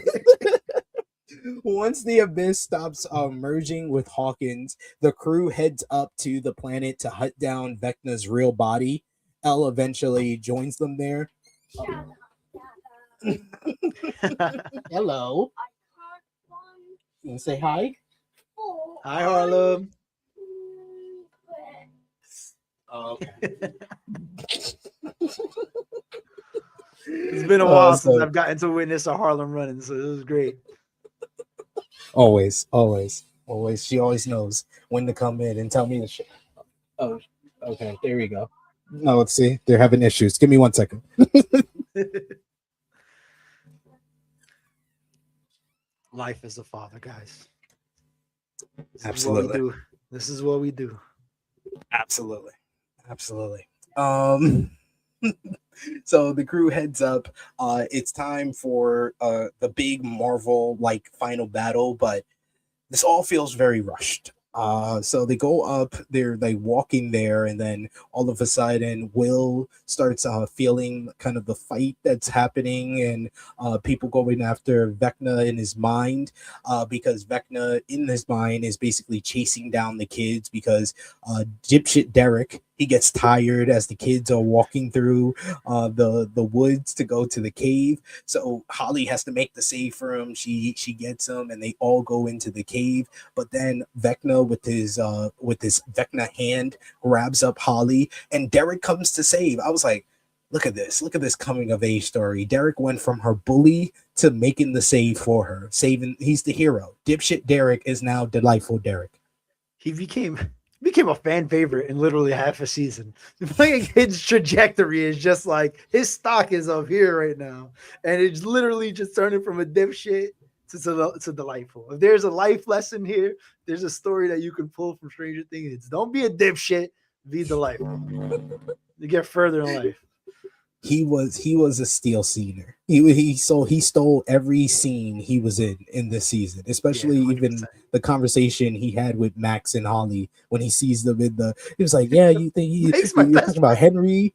Once the abyss stops merging with Hawkins, the crew heads up to the planet to hunt down Vecna's real body. Elle eventually joins them there. Hello. You want to say hi? Hi, Harlem. Oh, okay. It's been a while since I've gotten to witness a Harlem running, so it was great. Always. Always, she always knows when to come in and tell me the shit. Oh, okay. There we go. No, let's see. They're having issues. Give me 1 second. Life as a father, guys. Absolutely. This is what we do. Absolutely. So the crew heads up. It's time for the big Marvel like final battle, but this all feels very rushed. So they go up, they're like walking there, and then all of a sudden, Will starts feeling kind of the fight that's happening, and people going after Vecna in his mind, because Vecna in his mind is basically chasing down the kids because dipshit Derek. He gets tired as the kids are walking through the woods to go to the cave. So Holly has to make the save for him. She gets him, and they all go into the cave. But then Vecna with his Vecna hand grabs up Holly, and Derek comes to save. I was like, look at this coming of age story. Derek went from her bully to making the save for her, saving. He's the hero. Dipshit Derek is now delightful Derek. He became a fan favorite in literally half a season. His trajectory is just like his stock is up here right now, and it's literally just turning from a dipshit to delightful. If there's a life lesson here, there's a story that you can pull from Stranger Things. It's don't be a dipshit, be delightful. You get further in life. He was a steal scener. He stole every scene he was in this season, especially even the conversation he had with Max and Holly when he sees them in the. He was like, "Yeah, you think you're talking about Henry?"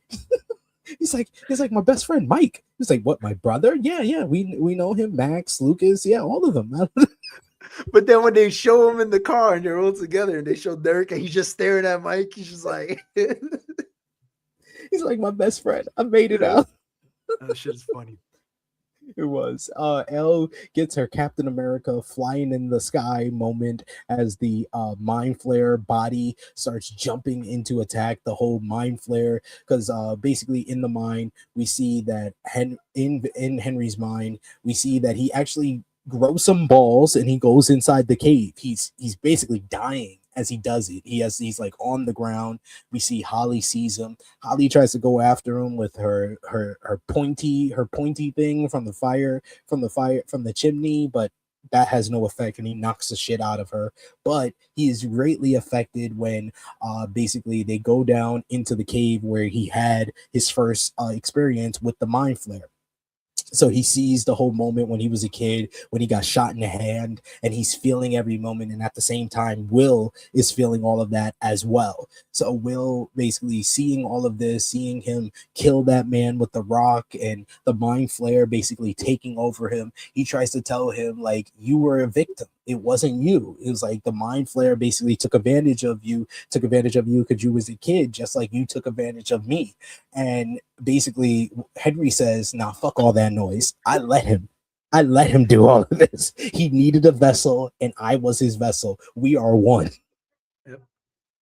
he's like my best friend Mike. He's like, "What, my brother? Yeah, we know him. Max, Lucas, yeah, all of them." But then when they show him in the car and they're all together and they show Derek and he's just staring at Mike, he's just like. He's like my best friend. I made it out. That shit is funny. It was. Elle gets her Captain America flying in the sky moment as the mind flare body starts jumping into attack the whole mind flare, because basically in the mind we see that in Henry's mind we see that he actually grows some balls and he goes inside the cave. He's basically dying as he does it. He's like on the ground. We see Holly sees him. Holly tries to go after him with her pointy thing from the chimney, but that has no effect, and he knocks the shit out of her. But he is greatly affected when basically they go down into the cave where he had his first experience with the mind flare. So he sees the whole moment when he was a kid, when he got shot in the hand, and he's feeling every moment. And at the same time, Will is feeling all of that as well. So Will basically seeing all of this, seeing him kill that man with the rock and the mind flare basically taking over him, he tries to tell him, like, you were a victim. It wasn't you. It was like the mind flare basically took advantage of you because you was a kid, just like you took advantage of me. And basically Henry says, nah, fuck all that noise. I let him do all of this. He needed a vessel and I was his vessel. We are one. Yep.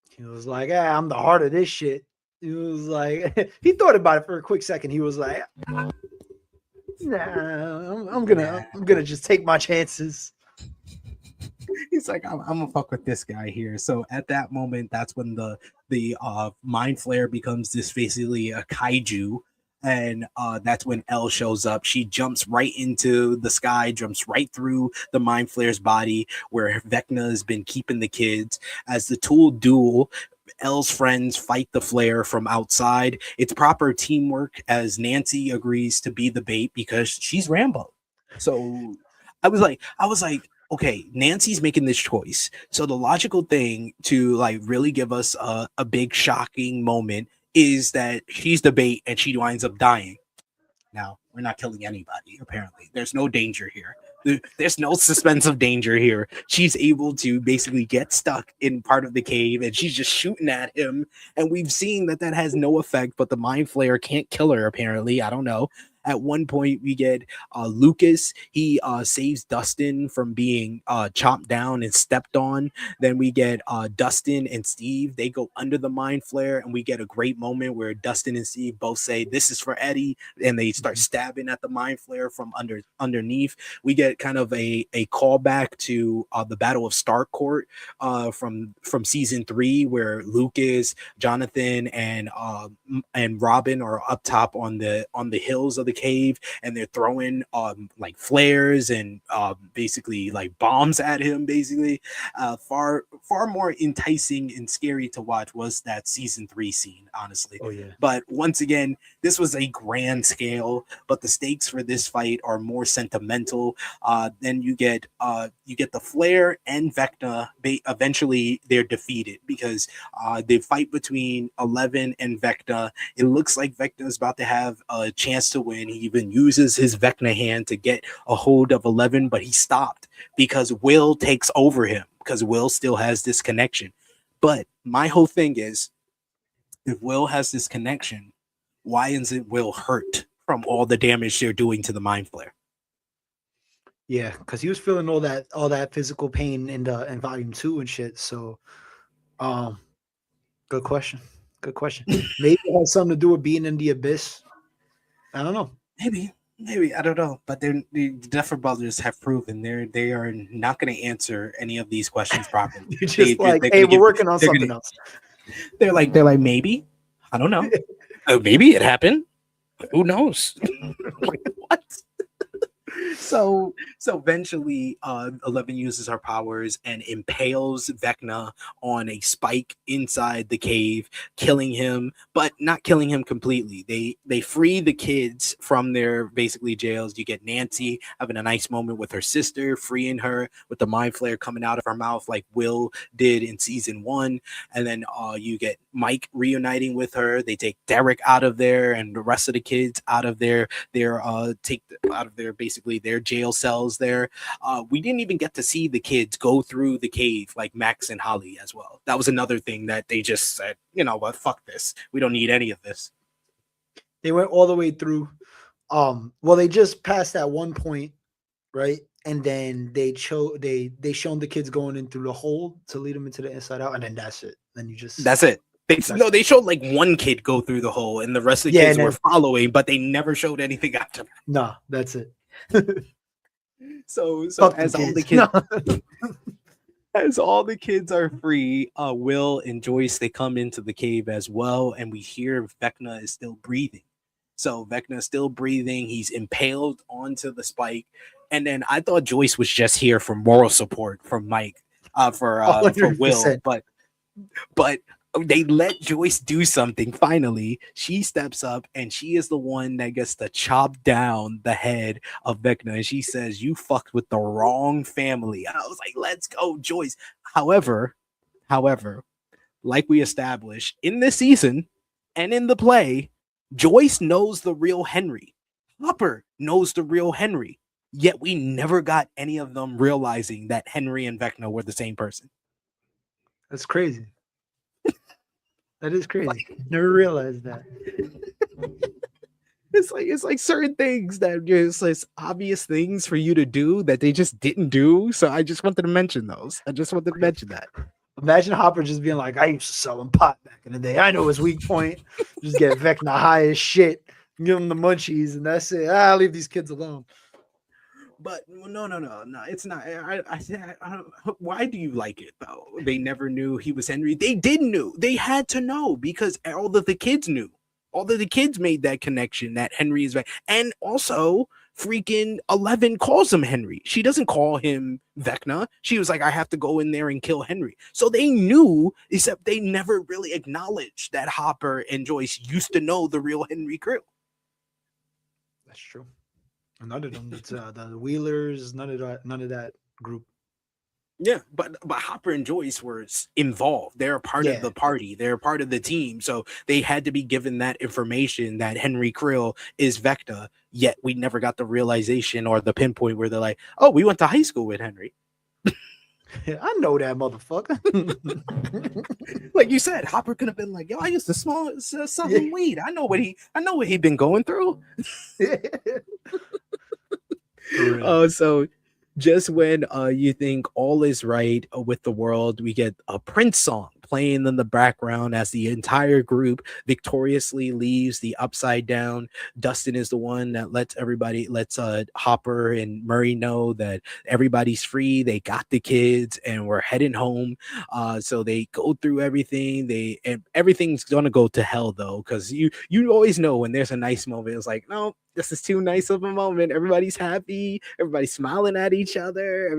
He was like, I'm the heart of this shit. He was like, he thought about it for a quick second. He was like, nah, I'm gonna just take my chances. He's like, I'm gonna fuck with this guy here. So at that moment, that's when the mind flare becomes this basically a kaiju, and that's when Elle shows up. She jumps right into the sky, jumps right through the mind flare's body where Vecna has been keeping the kids. As the tool duel, Elle's friends fight the flare from outside. It's proper teamwork as Nancy agrees to be the bait because she's Rambo. So I was like, okay, Nancy's making this choice. So the logical thing to like really give us a big shocking moment is that she's the bait and she winds up dying. Now, we're not killing anybody, apparently. There's no danger here. There's no suspense of danger here. She's able to basically get stuck in part of the cave and she's just shooting at him. And we've seen that has no effect, but the mind flare can't kill her, apparently. I don't know. At one point, we get Lucas. He saves Dustin from being chopped down and stepped on. Then we get Dustin and Steve. They go under the mind flare, and we get a great moment where Dustin and Steve both say, "This is for Eddie," and they start stabbing at the mind flare from underneath. We get kind of a callback to the Battle of Starcourt from season 3, where Lucas, Jonathan, and Robin are up top on the hills of the cave, and they're throwing like flares and basically like bombs at him. Basically, far more enticing and scary to watch was that season 3 scene, honestly. Oh yeah. But once again, this was a grand scale, but the stakes for this fight are more sentimental. Then you get the Flare and Vecna. Eventually they're defeated because the fight between 11 and Vecna, it looks like Vecna is about to have a chance to win. He even uses his Vecna hand to get a hold of 11, but he stopped because Will takes over him, because Will still has this connection. But my whole thing is, if Will has this connection, why isn't Will hurt from all the damage they're doing to the mind flare? Yeah, because he was feeling all that physical pain in volume 2 and shit. So, good question. Maybe it has something to do with being in the abyss. I don't know. Maybe I don't know. But the Duffer Brothers have proven they are not going to answer any of these questions properly. You're just hey, we're working on something else. They're like maybe, I don't know. Maybe it happened. Who knows? Like, what? So eventually 11 uses her powers and impales Vecna on a spike inside the cave, killing him, but not killing him completely. They free the kids from their basically jails. You get Nancy having a nice moment with her sister, freeing her with the mind flare coming out of her mouth like Will did in season 1. And then you get Mike reuniting with her. They take Derek out of there and the rest of the kids out of their basically their jail cells there. We didn't even get to see the kids go through the cave like Max and Holly as well. That was another thing that they just said, you know what, fuck this. We don't need any of this. They went all the way through. Well, they just passed that one point, right? And then they shown the kids going in through the hole to lead them into the inside out, and then that's it. Then that's it. They showed like one kid go through the hole, and the rest of the kids were following, but they never showed anything after. No, that's it. So as all the kids, as all the kids are free, Will and Joyce, they come into the cave as well, and we hear Vecna is still breathing. So Vecna is still breathing. He's impaled onto the spike, and then I thought Joyce was just here for moral support from Mike, for Will, but they let Joyce do something. Finally, she steps up and she is the one that gets to chop down the head of Vecna. And she says, "You fucked with the wrong family." And I was like, let's go, Joyce. However, like we established in this season and in the play, Joyce knows the real Henry. Hopper knows the real Henry. Yet we never got any of them realizing that Henry and Vecna were the same person. That's crazy. That is crazy. Never realized that. It's like certain things that just like obvious things for you to do that they just didn't do. So I just wanted to mention those. I just wanted to mention that. Imagine Hopper just being like, "I used to sell him pot back in the day. I know his weak point. Just get Vecna high as shit, give him the munchies, and that's it. I'll leave these kids alone." But no, it's not. I why do you like it though? They never knew he was Henry. They did know. They had to know because all of the kids knew. All of the kids made that connection that Henry is right. And also, freaking 11 calls him Henry. She doesn't call him Vecna. She was like, "I have to go in there and kill Henry." So they knew, except they never really acknowledged that Hopper and Joyce used to know the real Henry Krill. That's true. None of them. It's the Wheelers. None of that group. Yeah, but Hopper and Joyce were involved. They're a part of the party. They're part of the team. So they had to be given that information that Henry Krill is Vecna. Yet we never got the realization or the pinpoint where they're like, "Oh, we went to high school with Henry." I know that motherfucker. Like you said, Hopper could have been like, "Yo, I used to sell some weed. I know what he been going through." So just when you think all is right with the world, we get a Prince song playing in the background as the entire group victoriously leaves the Upside Down. Dustin is the one that lets Hopper and Murray know that everybody's free. They got the kids and we're heading home. So they go through everything. And everything's gonna go to hell though, because you always know when there's a nice moment. It's like, no, this is too nice of a moment. Everybody's happy. Everybody's smiling at each other.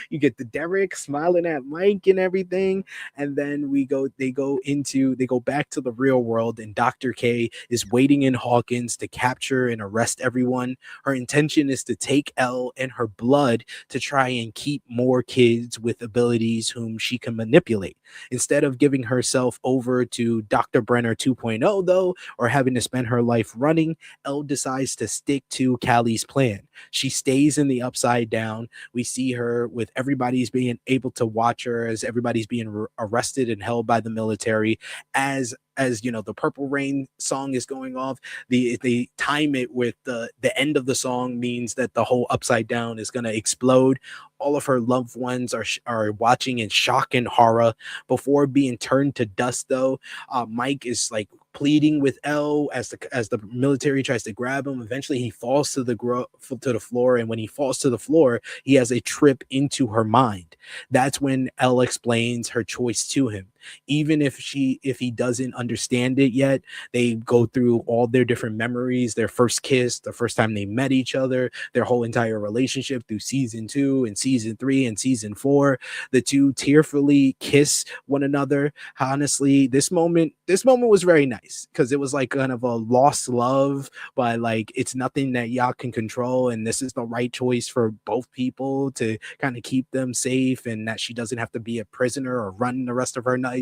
You get the Derek smiling at Mike and everything. And then they go back to the real world, and Dr. K is waiting in Hawkins to capture and arrest everyone. Her intention is to take Elle and her blood to try and keep more kids with abilities whom she can manipulate. Instead of giving herself over to Dr. Brenner 2.0 though, or having to spend her life running, Elle decides to stick to Callie's plan. She stays in the Upside Down. We see her with everybody's being able to watch her as everybody's being arrested and held by the military. As you know, the Purple Rain song is going off. They time it with the end of the song means that the whole Upside Down is going to explode. All of her loved ones are watching in shock and horror before being turned to dust though. Mike is like pleading with Elle as the military tries to grab him. Eventually he falls to the floor, and when he falls to the floor, he has a trip into her mind. That's when Elle explains her choice to him. Even if he doesn't understand it yet, they go through all their different memories, their first kiss, the first time they met each other, their whole entire relationship through season 2 and season 3 and season 4. The two tearfully kiss one another. Honestly, this moment was very nice because it was like kind of a lost love, but like it's nothing that y'all can control, and this is the right choice for both people to kind of keep them safe, and that she doesn't have to be a prisoner or run the rest of her life.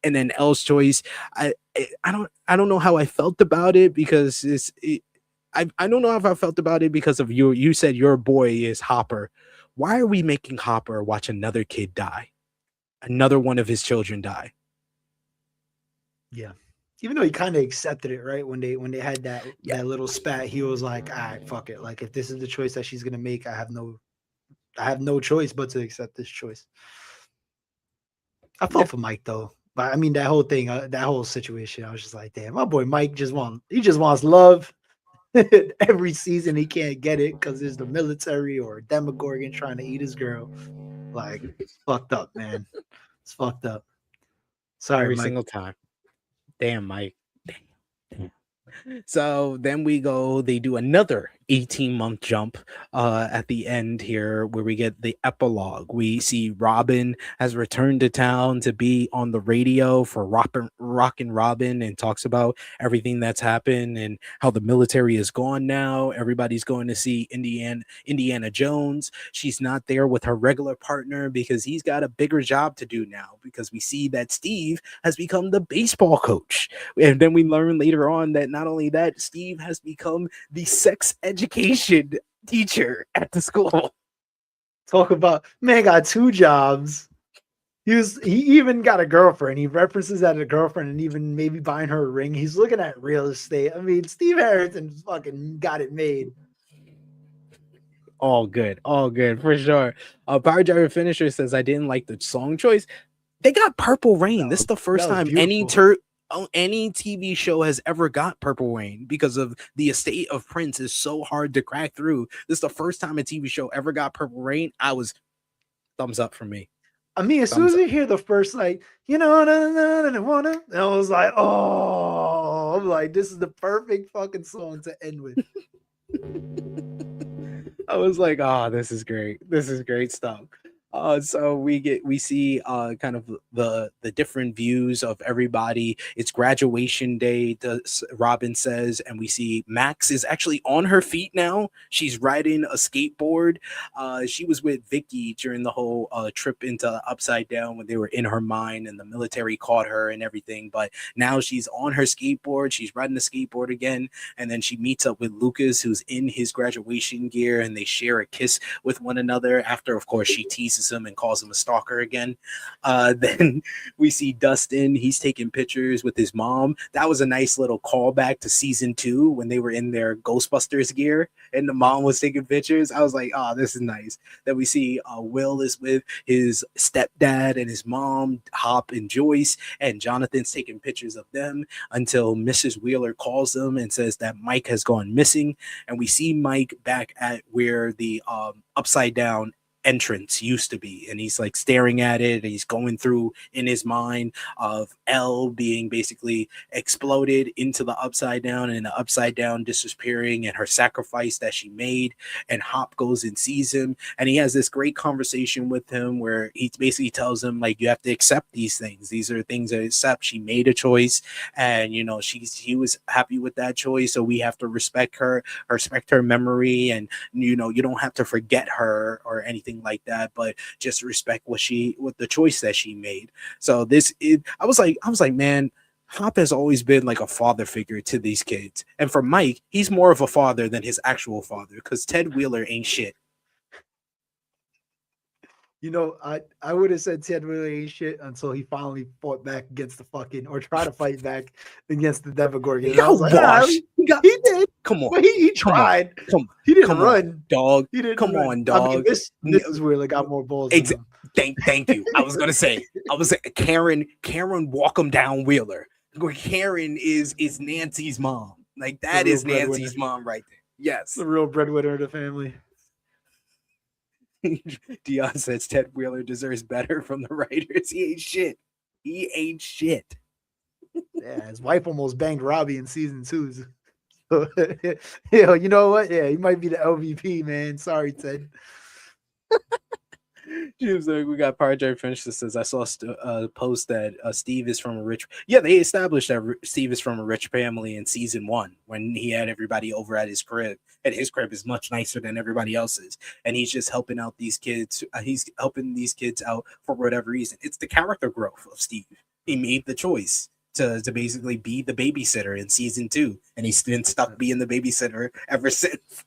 And then Elle's choice, I don't know how I felt about it, because I don't know if I felt about it because of you said your boy is Hopper. Why are we making Hopper watch another kid die, another one of his children die? Yeah, even though he kind of accepted it, right? When they had that little spat, he was like, all right, fuck it, like if this is the choice that she's gonna make, I have no choice but to accept this choice. I felt for Mike though, but I mean that whole thing, that whole situation, I was just like, damn, my boy Mike just wants love. Every season he can't get it because there's the military or a Demogorgon trying to eat his girl. Like, it's fucked up, man. It's fucked up. Sorry, every Mike. single time. Damn, Mike. Damn. So then they do another 18-month jump at the end here, where we get the epilogue. We see Robin has returned to town to be on the radio for Rockin' Robin, and talks about everything that's happened and how the military is gone now. Everybody's going to see Indiana Jones. She's not there with her regular partner because he's got a bigger job to do now, because we see that Steve has become the baseball coach. And then we learn later on that not only that, Steve has become the sex education teacher at the school. Talk about, man got 2 jobs. He even got a girlfriend. He references that a girlfriend and even maybe buying her a ring. He's looking at real estate. I mean, Steve Harrington fucking got it made. All good for sure. Power Driver Finisher says, I didn't like the song choice. They got Purple Rain. This is the first time any TV show has ever got Purple Rain, because of the estate of Prince is so hard to crack through. This is the first time a TV show ever got Purple Rain. I was thumbs up for me. I mean, as soon as you hear the first, like, you know, and I was like, oh, I'm like, this is the perfect fucking song to end with. I was like, oh, this is great. This is great stuff. So we see kind of the different views of everybody. It's graduation day, Robin says, and we see Max is actually on her feet now. She's riding a skateboard. She was with Vicky during the whole trip into Upside Down when they were in her mind and the military caught her and everything. But now she's on her skateboard. She's riding the skateboard again, and then she meets up with Lucas, who's in his graduation gear, and they share a kiss with one another. After, of course, she teases hates him and calls him a stalker again. Then we see Dustin. He's taking pictures with his mom. That was a nice little callback to season 2 when they were in their Ghostbusters gear and the mom was taking pictures. I was like, oh, this is nice. Then we see Will is with his stepdad and his mom, Hop and Joyce, and Jonathan's taking pictures of them until Mrs. Wheeler calls them and says that Mike has gone missing. And we see Mike back at where the upside down entrance used to be, and he's like staring at it, and he's going through in his mind of Elle being basically exploded into the upside down and the upside down disappearing and her sacrifice that she made. And Hop goes and sees him, and he has this great conversation with him where he basically tells him, like, you have to accept these things. These are things that accept. She made a choice, and you know, he was happy with that choice, so we have to respect her memory, and you know, you don't have to forget her or anything like that, but just respect what the choice that she made. So I was like, man, Hop has always been like a father figure to these kids, and for Mike, he's more of a father than his actual father, because Ted Wheeler ain't shit. You know, I would have said Ted Wheeler ain't shit until he finally fought back against the fucking, or tried to fight back against the Demogorgon. He got washed. He did. Come on. Well, he tried. Come on. He didn't Come run. on, dog. He didn't Come run. on, dog. I mean, Mrs. Wheeler got more balls than him. Thank you. I was Karen walk him down Wheeler. Karen is Nancy's mom. Like, that is Nancy's mom right there. Yes. The real breadwinner of the family. Dion says Ted Wheeler deserves better from the writers. He ain't shit. Yeah, his wife almost banged Robbie in season 2. So, you know what? Yeah, he might be the LVP, man. Sorry, Ted. James, we got Parjay Finch that says, I saw a post that Steve is from a rich. Yeah, they established that Steve is from a rich family in season 1 when he had everybody over at his crib, and his crib is much nicer than everybody else's, and he's just helping out these kids. He's helping these kids out for whatever reason. It's the character growth of Steve. He made the choice to basically be the babysitter in season 2, and he's been stuck being the babysitter ever since.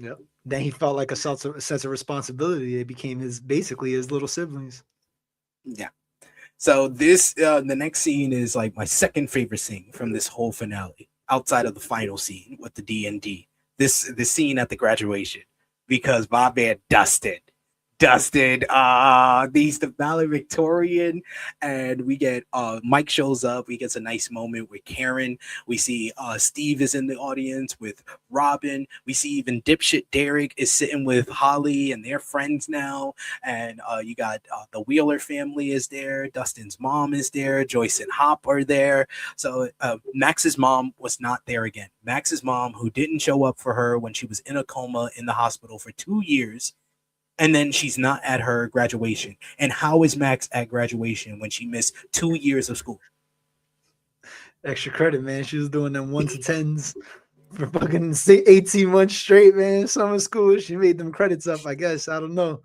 Yep. Then he felt like a sense of responsibility. They became basically his little siblings. Yeah. So this the next scene is like my second favorite scene from this whole finale, outside of the final scene with the D&D. The scene at the graduation, because my man Dustin, he's the valedictorian, and we get Mike shows up. We get a nice moment with Karen. We see Steve is in the audience with Robin. We see even dipshit Derek is sitting with Holly, and they're friends now. And you got the Wheeler family is there. Dustin's mom is there. Joyce and Hop are there. So Max's mom was not there again. Max's mom, who didn't show up for her when she was in a coma in the hospital for 2 years. And then she's not at her graduation. And how is Max at graduation when she missed 2 years of school? Extra credit, man. She was doing them 1 to 10s for fucking 18 months straight, man. Summer school. She made them credits up, I guess. I don't know.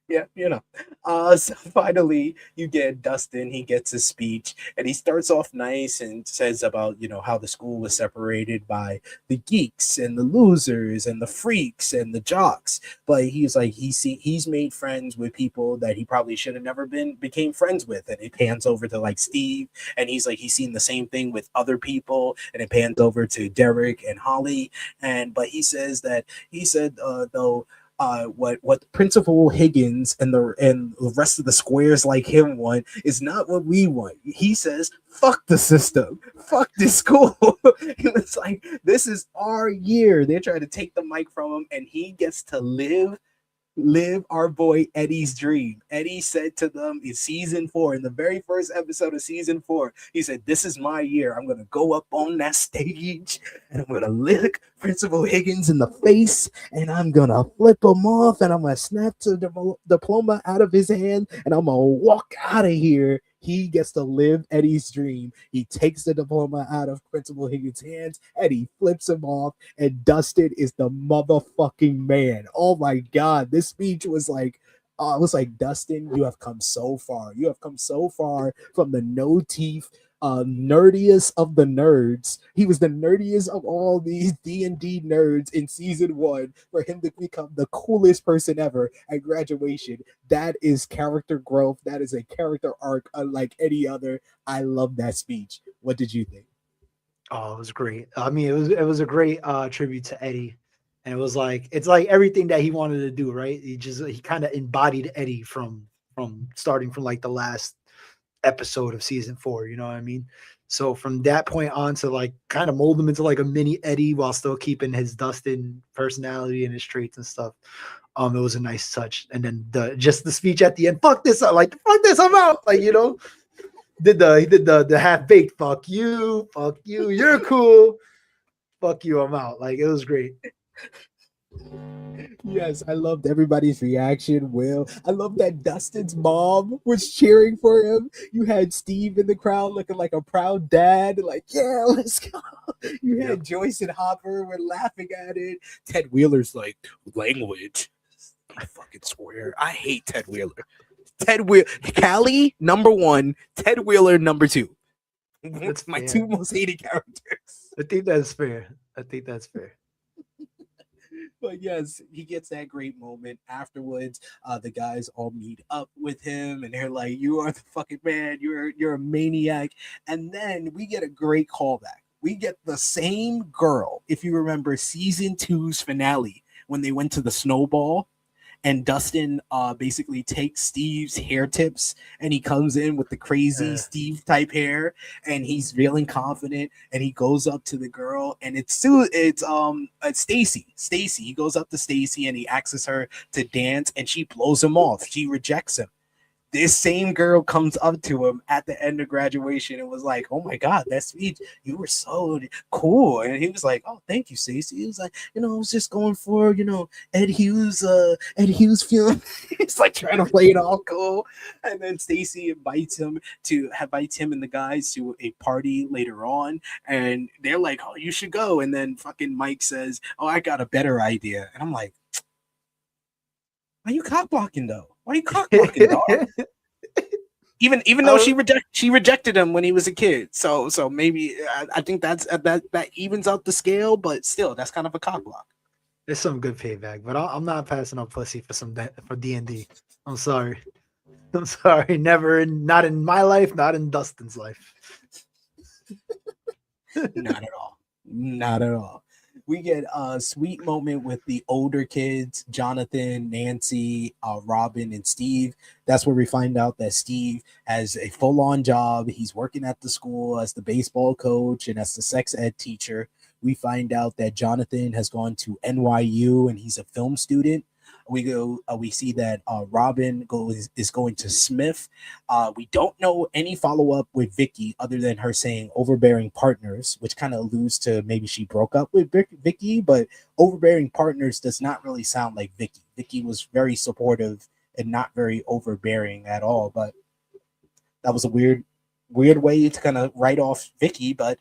Yeah, you know. So finally, you get Dustin. He gets his speech, and he starts off nice and says about, you know, how the school was separated by the geeks and the losers and the freaks and the jocks. But he's like, he's made friends with people that he probably should have never became friends with. And it pans over to like Steve, and he's like, he's seen the same thing with other people, and it pans over to Derek and Holly. But he said though. What Principal Higgins and the rest of the squares like him want is not what we want. He says, fuck the system, fuck this school. It's like, this is our year. They're trying to take the mic from him, and he gets to live our boy Eddie's dream. Eddie said to them in season 4, in the very first episode of season 4, he said, this is my year. I'm going to go up on that stage, and I'm going to lick Principal Higgins in the face, and I'm going to flip him off, and I'm going to snap the diploma out of his hand, and I'm going to walk out of here. He gets to live Eddie's dream. He takes the diploma out of Principal Higgins' hands, and he flips him off, and Dustin is the motherfucking man. Oh my God. This speech was like, I was like, Dustin, you have come so far. You have come so far from the no teeth nerdiest of the nerds. He was the nerdiest of all these D&D nerds in season 1 for him to become the coolest person ever at graduation. That is character growth. That is a character arc unlike any other. I love that speech. What did you think? Oh, it was great. I mean, it was a great tribute to Eddie. And it was like it's like everything that he wanted to do, right? He kind of embodied Eddie from starting from like the last episode of season 4, you know what I mean? So from that point on to like kind of mold him into like a mini Eddie while still keeping his Dustin personality and his traits and stuff. It was a nice touch. And then the speech at the end, fuck this, fuck this, I'm out. Like, you know, he did the half baked fuck you, you're cool, fuck you, I'm out. Like, it was great. Yes, I loved everybody's reaction. Will, I love that Dustin's mom was cheering for him. You had Steve in the crowd looking like a proud dad, like, yeah, let's go. You had Joyce and Hopper were laughing at it. Ted Wheeler's like, language. I fucking swear. I hate Ted Wheeler. Callie, number 1, Ted Wheeler, number 2. That's my 2 most hated characters. I think that's fair. But yes, he gets that great moment afterwards. The guys all meet up with him, and they're like, "You are the fucking man. You're a maniac." And then we get a great callback. We get the same girl, if you remember season 2's finale, when they went to the snowball. And Dustin basically takes Steve's hair tips and he comes in with the crazy Steve type hair and he's feeling confident and he goes up to the girl and it's Stacy. He goes up to Stacy and he asks her to dance and she blows him off. She rejects him. This same girl comes up to him at the end of graduation and was like, "Oh my God, that speech, you were so cool." And he was like, "Oh, thank you, Stacey." He was like, "I was just going for, Ed Hughes film." He's like trying to play it all cool. And then Stacey invites him and the guys to a party later on. And they're like, "Oh, you should go." And then fucking Mike says, "Oh, I got a better idea." And I'm like, why are you cock blocking though? Why are you cock blocking, dog? Even though she rejected him when he was a kid, so maybe I think that evens out the scale, but still that's kind of a cock block. There's some good payback, but I'm not passing up pussy for D&D. I'm sorry, not in my life, not in Dustin's life. Not at all. We get a sweet moment with the older kids, Jonathan, Nancy, Robin, and Steve. That's where we find out that Steve has a full-on job. He's working at the school as the baseball coach and as the sex ed teacher. We find out that Jonathan has gone to NYU and he's a film student. We see that Robin is going to Smith. We don't know any follow-up with Vicky other than her saying overbearing partners, which kind of alludes to maybe she broke up with Vicky, but overbearing partners does not really sound like Vicky. Vicky was very supportive and not very overbearing at all, but that was a weird way to kind of write off Vicky, but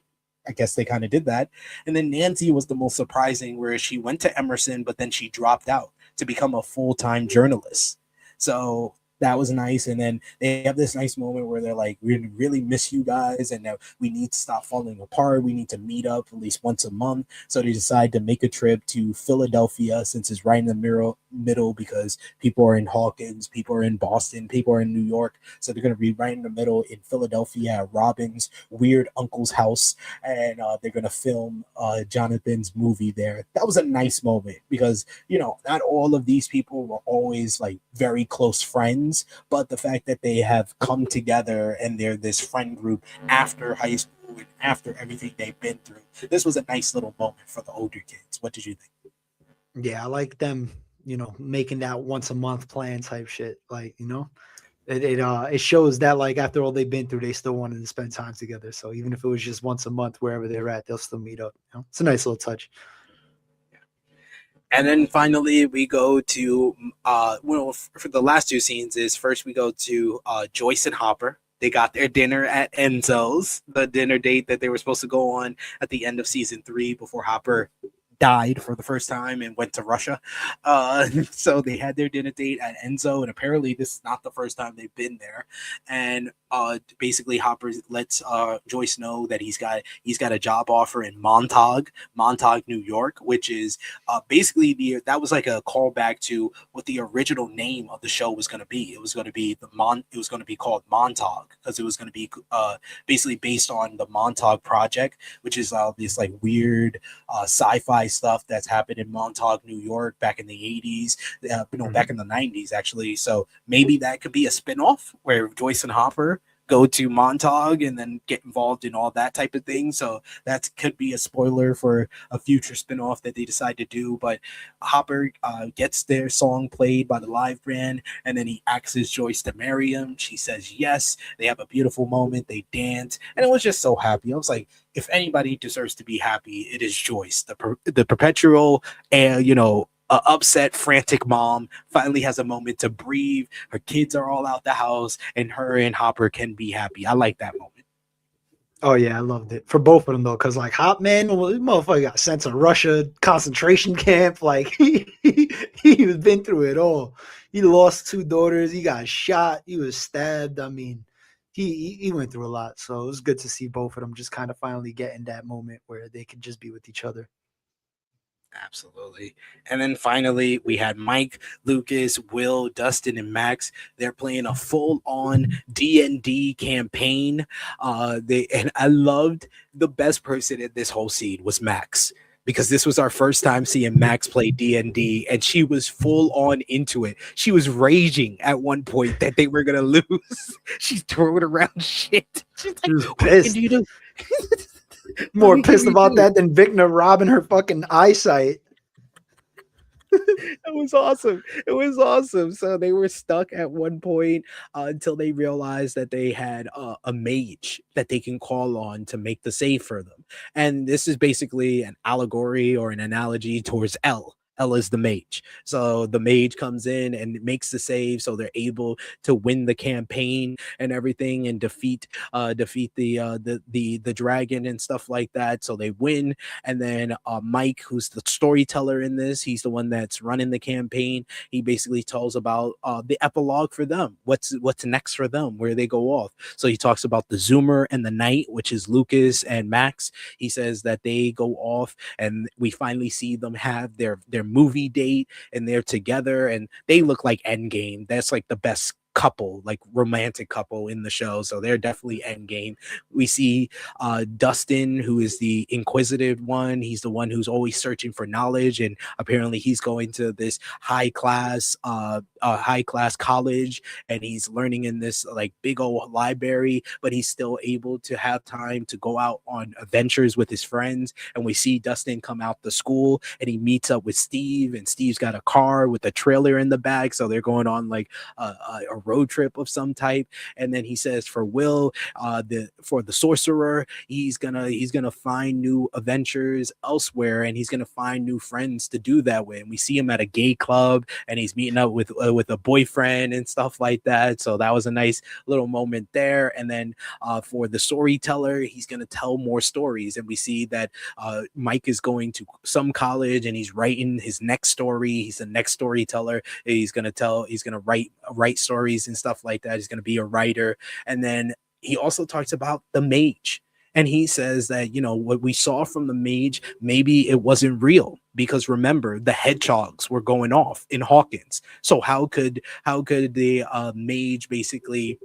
I guess they kind of did that. And then Nancy was the most surprising, where she went to Emerson, but then she dropped out to become a full-time journalist. So that was nice. And then they have this nice moment where they're like, "We really miss you guys, and we need to stop falling apart. We need to meet up at least once a month." So they decide to make a trip to Philadelphia, since it's right in the middle, because people are in Hawkins, people are in Boston, people are in New York. So they're going to be right in the middle in Philadelphia at Robin's weird uncle's house. And they're going to film Jonathan's movie there. That was a nice moment because, not all of these people were always like very close friends. But the fact that they have come together and they're this friend group after high school and after everything they've been through, this was a nice little moment for the older kids. What did you think? Yeah, I like them, making that once a month plan type shit. Like, it shows that like after all they've been through, they still wanted to spend time together. So even if it was just once a month, wherever they're at, they'll still meet up. It's a nice little touch. And then finally, we go to, for the last 2 scenes is first we go to Joyce and Hopper. They got their dinner at Enzo's, the dinner date that they were supposed to go on at the end of season 3 before Hopper died for the first time and went to Russia. So they had their dinner date at Enzo, and apparently this is not the first time they've been there. And basically Hopper lets Joyce know that he's got a job offer in Montauk, New York, which is basically that was like a callback to what the original name of the show was going to be. It was going to be it was going to be called Montauk because it was going to be basically based on the Montauk Project, which is this like weird sci-fi stuff that's happened in Montauk, New York back in the 80s, back in the 90s actually. So maybe that could be a spin-off where Joyce and Hopper go to Montauk and then get involved in all that type of thing. So that could be a spoiler for a future spinoff that they decide to do. But Hopper gets their song played by the live band, and then he asks Joyce to marry him. She says yes. They have a beautiful moment. They dance, and it was just so happy. I was like, if anybody deserves to be happy, it is Joyce, the perpetual, upset, frantic mom finally has a moment to breathe. Her kids are all out the house, and her and Hopper can be happy. I like that moment. Oh yeah, I loved it for both of them though, because like Hopman, well, this motherfucker got sent to Russia concentration camp. Like he's been through it all. He lost 2 daughters. He got shot. He was stabbed. I mean, he went through a lot. So it was good to see both of them just kind of finally get in that moment where they could just be with each other. Absolutely. And then finally, we had Mike, Lucas, Will, Dustin, and Max. They're playing a full-on D&D campaign. And I loved the best person in this whole scene was Max, because this was our first time seeing Max play D&D, and she was full on into it. She was raging at one point that they were gonna lose. She's throwing around shit. She's like, what can you do? More pissed about that than Vecna robbing her fucking eyesight. It was awesome. It was awesome. So they were stuck at one point until they realized that they had a mage that they can call on to make the save for them. And this is basically an allegory or an analogy towards L. L is the mage. So the mage comes in and makes the save, so they're able to win the campaign and everything and defeat the dragon and stuff like that. So they win. And then Mike, who's the storyteller in this, he's the one that's running the campaign. He basically tells about the epilogue for them. What's next for them, where they go off. So he talks about the Zoomer and the Knight, which is Lucas and Max. He says that they go off and we finally see them have their movie date and they're together and they look like Endgame. That's like the best couple, like romantic couple in the show. So they're definitely Endgame. We see Dustin, who is the inquisitive one. He's the one who's always searching for knowledge, and apparently he's going to this high class college, and he's learning in this like big old library, but he's still able to have time to go out on adventures with his friends. And we see Dustin come out the school and he meets up with Steve, and Steve's got a car with a trailer in the back, so they're going on like a road trip of some type. And then he says for Will, for the sorcerer, he's gonna find new adventures elsewhere, and he's gonna find new friends to do that with. And we see him at a gay club, and he's meeting up with a boyfriend and stuff like that. So that was a nice little moment there. And then for the storyteller, he's gonna tell more stories, and we see that Mike is going to some college and he's writing his next story. He's the next storyteller. He's gonna write stories and stuff like that. He's going to be a writer. And then he also talks about the mage, and he says that, what we saw from the mage, maybe it wasn't real, because remember, the hedgehogs were going off in Hawkins. So how could the mage basically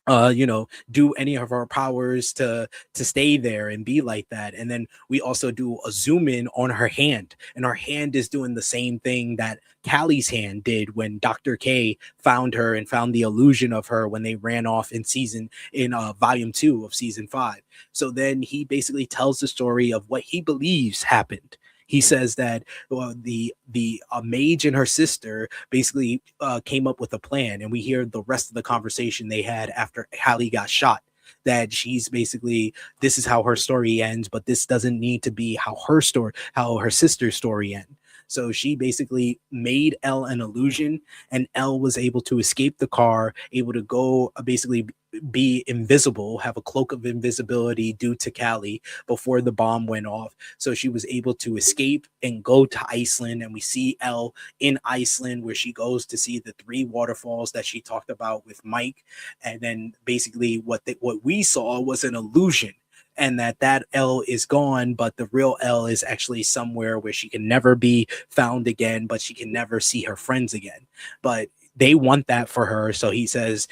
do any of our powers to stay there and be like that? And then we also do a zoom in on her hand, and her hand is doing the same thing that Callie's hand did when Dr. K found her and found the illusion of her when they ran off in volume 2 of season 5. So then he basically tells the story of what he believes happened. He says that the mage and her sister basically came up with a plan, and we hear the rest of the conversation they had after Hallie got shot. That she's basically, this is how her story ends, but this doesn't need to be how her sister's story ends. So she basically made Elle an illusion, and Elle was able to escape the car, able to go basically be invisible, have a cloak of invisibility due to Callie before the bomb went off. So she was able to escape and go to Iceland. And we see Elle in Iceland, where she goes to see the 3 waterfalls that she talked about with Mike. And then basically what we saw was an illusion, and that Elle is gone, but the real Elle is actually somewhere where she can never be found again, but she can never see her friends again. But they want that for her. So he says,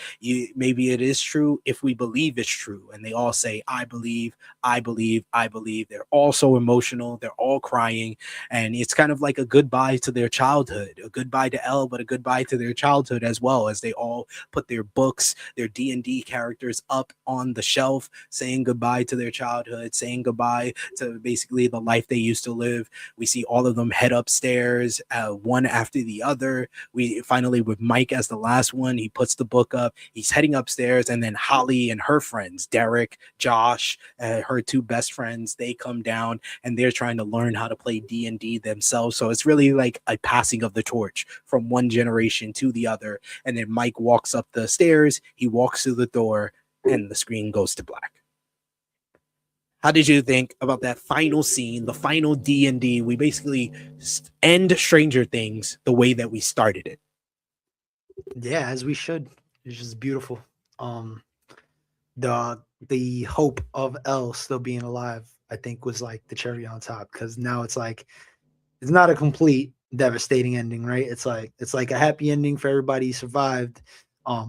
maybe it is true if we believe it's true. And they all say, I believe, I believe, I believe. They're all so emotional. They're all crying. And it's kind of like a goodbye to their childhood, a goodbye to Elle, but a goodbye to their childhood as well, as they all put their books, their D&D characters up on the shelf, saying goodbye to their childhood, saying goodbye to basically the life they used to live. We see all of them head upstairs, one after the other. We finally, with Mike as the last one, he puts the book up, he's heading upstairs, and then Holly and her friends, Derek, Josh, her 2 best friends, they come down and they're trying to learn how to play D&D themselves. So it's really like a passing of the torch from one generation to the other. And then Mike walks up the stairs, he walks through the door, and the screen goes to black. How did you think about that final scene, the final D&D? We basically end Stranger Things the way that we started it. Yeah, as we should. It's just beautiful. The hope of Elle still being alive, I think, was like the cherry on top, because now it's like it's not a complete devastating ending, right? It's like a happy ending for everybody who survived,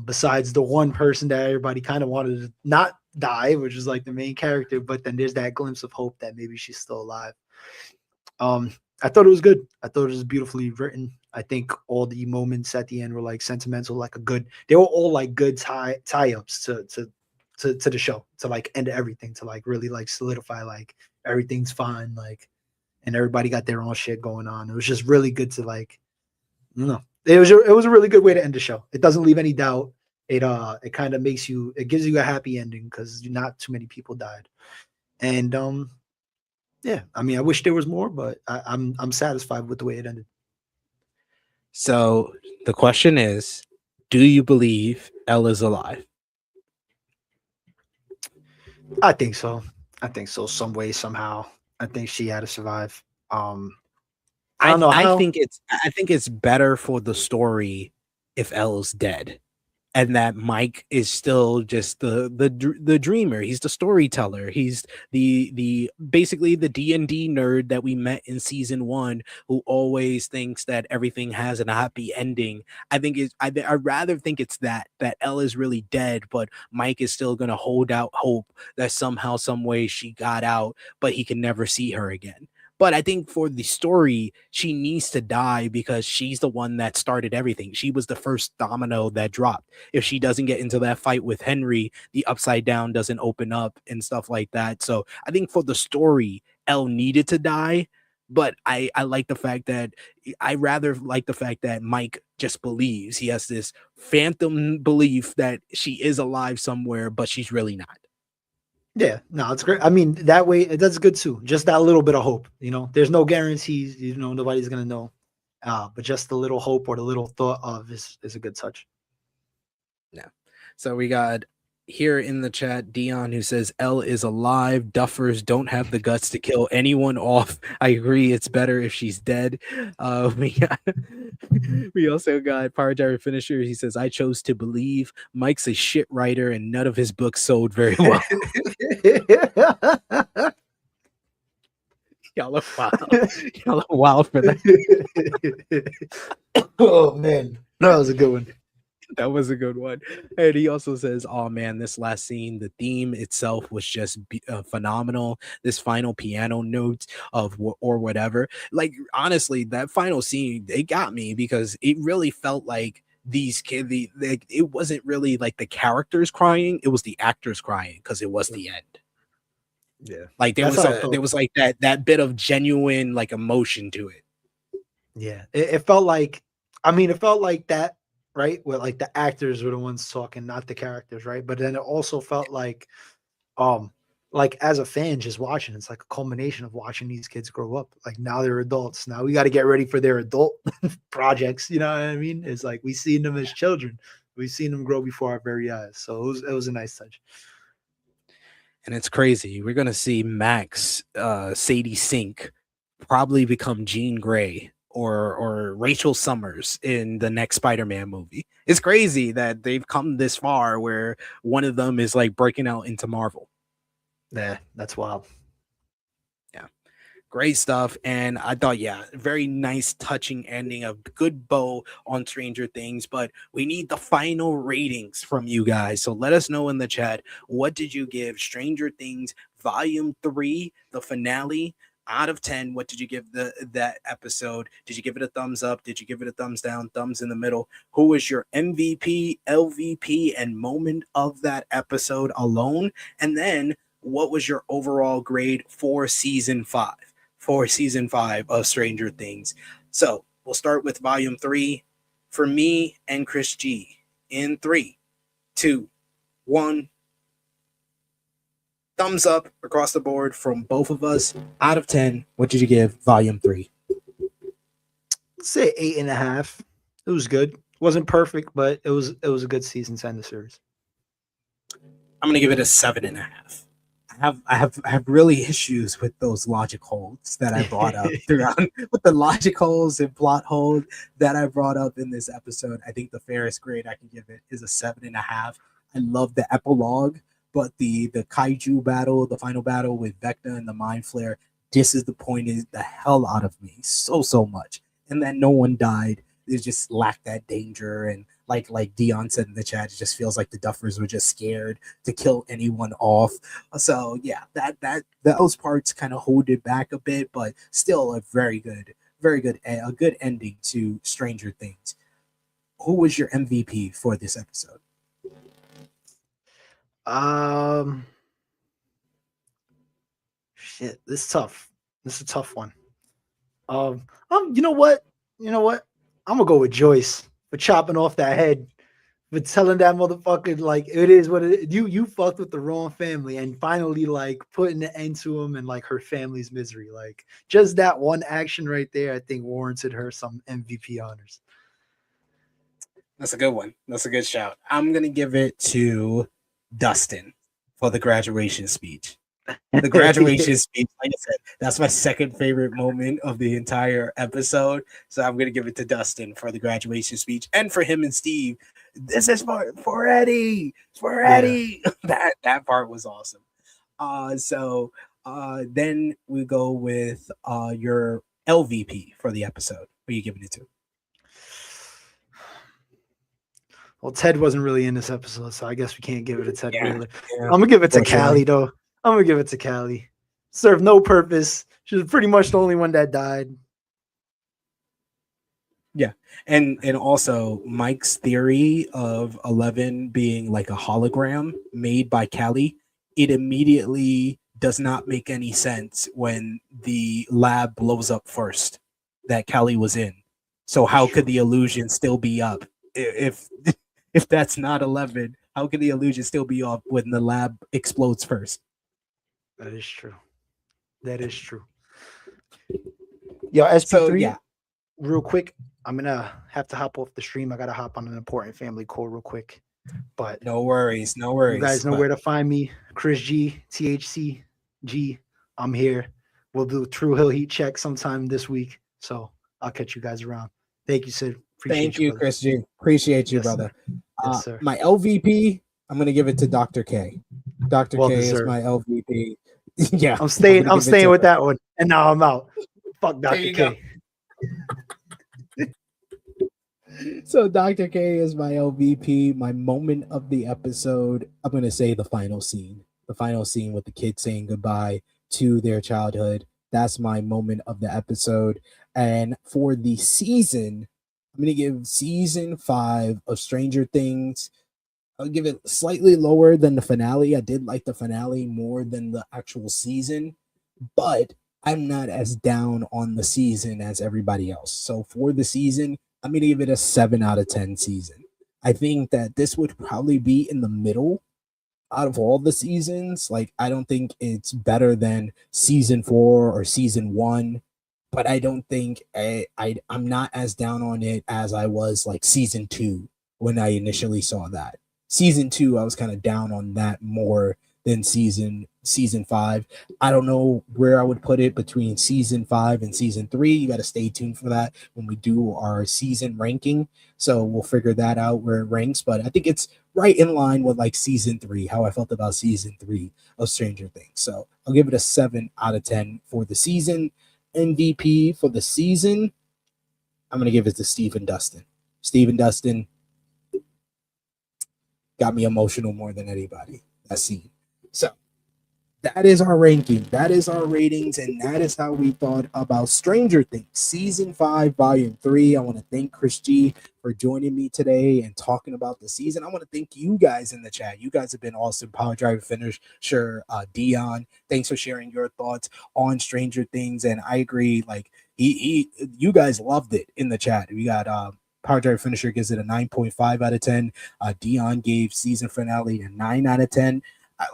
besides the one person that everybody kind of wanted to not die, which is like the main character, but then there's that glimpse of hope that maybe she's still alive. I thought it was good. I thought it was beautifully written. I think all the moments at the end were like sentimental, like they were all like good tie-ups to the show, to like end everything, to like really like solidify like everything's fine, like, and everybody got their own shit going on. It was just really good to like, I don't know. It was a really good way to end the show. It doesn't leave any doubt. It kind of gives you a happy ending because not too many people died. And yeah, I mean, I wish there was more, but I'm satisfied with the way it ended. So the question is, do you believe Elle is alive? I think so. Some way, somehow. I think she had to survive. I don't know how. I think it's better for the story if Elle's dead, and that Mike is still just the dreamer. He's the storyteller. He's the basically the D&D nerd that we met in season 1, who always thinks that everything has a happy ending. I'd rather think it's that Elle is really dead, but Mike is still gonna hold out hope that somehow, some way she got out, but he can never see her again. But I think for the story, she needs to die because she's the one that started everything. She was the first domino that dropped. If she doesn't get into that fight with Henry, the Upside Down doesn't open up and stuff like that. So I think for the story, Elle needed to die. But I rather like the fact that Mike just believes. He has this phantom belief that she is alive somewhere, but she's really not. Yeah, no, it's great. I mean, that way, that's good too. Just that little bit of hope, there's no guarantees, nobody's going to know. But just the little hope or the little thought of is a good touch. Yeah. So we got here in the chat, Dion, who says Elle is alive. Duffers don't have the guts to kill anyone off. I agree. It's better if she's dead. We also got Power Gyro Finisher. He says, I chose to believe. Mike's a shit writer and none of his books sold very well. Y'all are wild. Y'all are wild for that. Oh, man. That was a good one. That was a good one. And he also says, oh man, this last scene, the theme itself was just phenomenal. This final piano note or whatever, like, honestly, that final scene, it got me because it really felt like these kids, it wasn't really like the characters crying, it was the actors crying because it was the end. Yeah, like there was like that bit of genuine like emotion to it. Yeah, it felt like, it felt like that, right? Where like the actors were the ones talking, not the characters, right? But then it also felt like like as a fan just watching, it's like a culmination of watching these kids grow up. Like now they're adults. Now we got to get ready for their adult projects. You know what I mean? It's like we've seen them as children. We've seen them grow before our very eyes. So it was a nice touch. And it's crazy. We're gonna see Max, Sadie Sink, probably become Jean Grey or Rachel Summers in the next Spider-Man movie. It's crazy that they've come this far where one of them is like breaking out into Marvel. Yeah, that's wild. Yeah, great stuff. And I thought, yeah, very nice, touching ending, a good bow on Stranger Things. But we need the final ratings from you guys. So let us know in the chat, what did you give Stranger Things Volume 3, the finale, out of 10? What did you give that episode? Did you give it a thumbs up? Did you give it a thumbs down? Thumbs in the middle? Who was your MVP, LVP, and moment of that episode alone? And then what was your overall grade for season 5? For season 5 of Stranger Things. So we'll start with volume 3 for me and Chris G. In 3, 2, 1. Thumbs up across the board from both of us. Out of 10, what did you give volume 3? Let's say 8.5. It was good. Wasn't perfect, but it was a good season to end the series. I'm gonna give it a 7.5. I have really issues with those logic holes that I brought up throughout, with the logic holes and plot holes that I brought up in this episode. I think the fairest grade I can give it is a 7.5. I love the epilogue, but the kaiju battle, the final battle with Vecna and the Mind Flare, disappointed the hell out of me so much. And that no one died. It just lacked that danger, and like Dion said in the chat, it just feels like the Duffers were just scared to kill anyone off. So yeah, those parts kind of hold it back a bit, but still a very good ending to Stranger Things. Who was your MVP for this episode? Shit, this is tough. This is a tough one. You know what? I'm gonna go with Joyce for chopping off that head, for telling that motherfucker like it is what it is. You fucked with the wrong family, and finally like putting an end to him and like her family's misery. Like just that one action right there, I think warranted her some MVP honors. That's a good one. That's a good shout. I'm gonna give it to Dustin for the graduation speech. The graduation speech, like I said, that's my second favorite moment of the entire episode. So I'm gonna give it to Dustin for the graduation speech, and for him and Steve. This is for Eddie. It's for Eddie. Yeah. That part was awesome. So then we go with your LVP for the episode. Who are you giving it to? Well, Ted wasn't really in this episode, so I guess we can't give it to Ted. Yeah. Really. Yeah. I'm gonna give it to Callie though. I'm gonna give it to Callie. Served no purpose. She was pretty much the only one that died. Yeah, and also Mike's theory of 11 being like a hologram made by Callie, it immediately does not make any sense when the lab blows up first that Callie was in. So how could the illusion still be up if that's not 11? How can the illusion still be up when the lab explodes first? That is true. That is true. Yo, SP3, so, yeah. Real quick, I'm going to have to hop off the stream. I got to hop on an important family call real quick. But no worries. You guys know where to find me. Chris G, THC G. I'm here. We'll do a True Hill Heat check sometime this week. So I'll catch you guys around. Thank you, Sid. Thank you, Chris G. Appreciate you, yes, brother. Yes, sir. My LVP, I'm going to give it to Dr. K. Dr. K is my LVP. Yeah, I'm staying with that one, and now I'm out. Fuck Dr. K. So Dr. K is my LVP. My moment of the episode, I'm gonna say the final scene with the kids saying goodbye to their childhood. That's my moment of the episode. And for the season, I'm gonna give season 5 of Stranger Things, I'll give it slightly lower than the finale. I did like the finale more than the actual season, but I'm not as down on the season as everybody else. So for the season, I'm going to give it a 7 out of 10 season. I think that this would probably be in the middle out of all the seasons, like I don't think it's better than season 4 or season 1, but I don't think I'm not as down on it as I was like season 2 when I initially saw that. Season 2, I was kind of down on that more than season 5. I don't know where I would put it between season 5 and season 3. You got to stay tuned for that when we do our season ranking. So we'll figure that out where it ranks. But I think it's right in line with like season 3, how I felt about season 3 of Stranger Things. So I'll give it a 7 out of 10 for the season. MVP for the season, I'm going to give it to Stephen Dustin. Stephen Dustin got me emotional more than anybody. That scene. So that is our ranking. That is our ratings. And that is how we thought about Stranger Things Season 5, Volume 3. I want to thank Chris G for joining me today and talking about the season. I want to thank you guys in the chat. You guys have been awesome. Power Driver Finisher, Dion, thanks for sharing your thoughts on Stranger Things. And I agree, like, you guys loved it in the chat. We got Power Driver Finisher gives it a 9.5 out of 10. Dion gave season finale a 9 out of 10.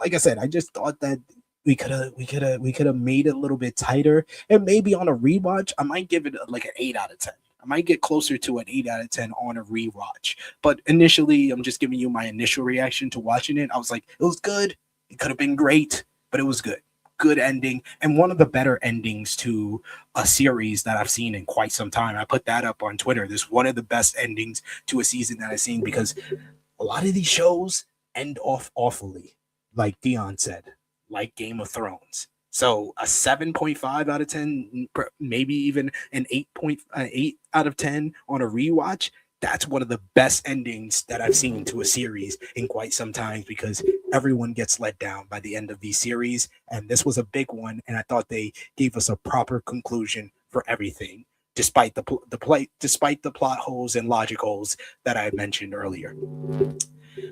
Like I said, I just thought that we could have made it a little bit tighter, and maybe on a rewatch, I might give it like an 8 out of 10. I might get closer to an 8 out of 10 on a rewatch. But initially, I'm just giving you my initial reaction to watching it. I was like, it was good. It could have been great, but it was good. Good ending, and one of the better endings to a series that I've seen in quite some time. I put that up on Twitter. This is one of the best endings to a season that I've seen, because a lot of these shows end off awfully, like Dion said, like Game of Thrones. So a 7.5 out of 10, maybe even an 8.8 out of 10 on a rewatch. That's one of the best endings that I've seen to a series in quite some time, because everyone gets let down by the end of these series. And this was a big one. And I thought they gave us a proper conclusion for everything, despite the plot holes and logic holes that I mentioned earlier.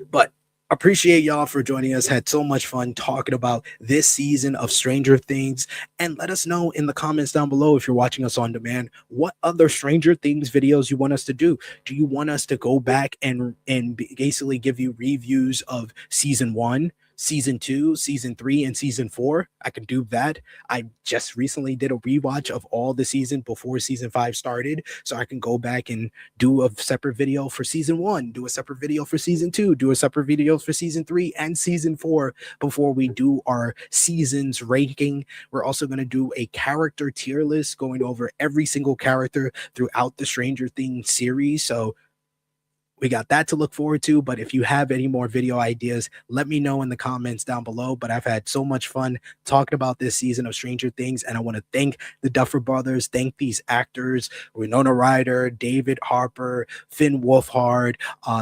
But appreciate y'all for joining us. Had so much fun talking about this season of Stranger Things. And let us know in the comments down below, if you're watching us on demand, what other Stranger Things videos you want us to do. Do you want us to go back and basically give you reviews of season 1, season 2, season 3, and season 4? I can do that. I just recently did a rewatch of all the season before season 5 started, so I can go back and do a separate video for season 1, do a separate video for season 2, do a separate video for season 3 and season 4 before we do our seasons ranking. We're also going to do a character tier list going over every single character throughout the Stranger Things series. So we got that to look forward to. But if you have any more video ideas, let me know in the comments down below. But I've had so much fun talking about this season of Stranger Things, and I want to thank the Duffer Brothers, thank these actors, Winona Ryder, David Harper, Finn Wolfhard,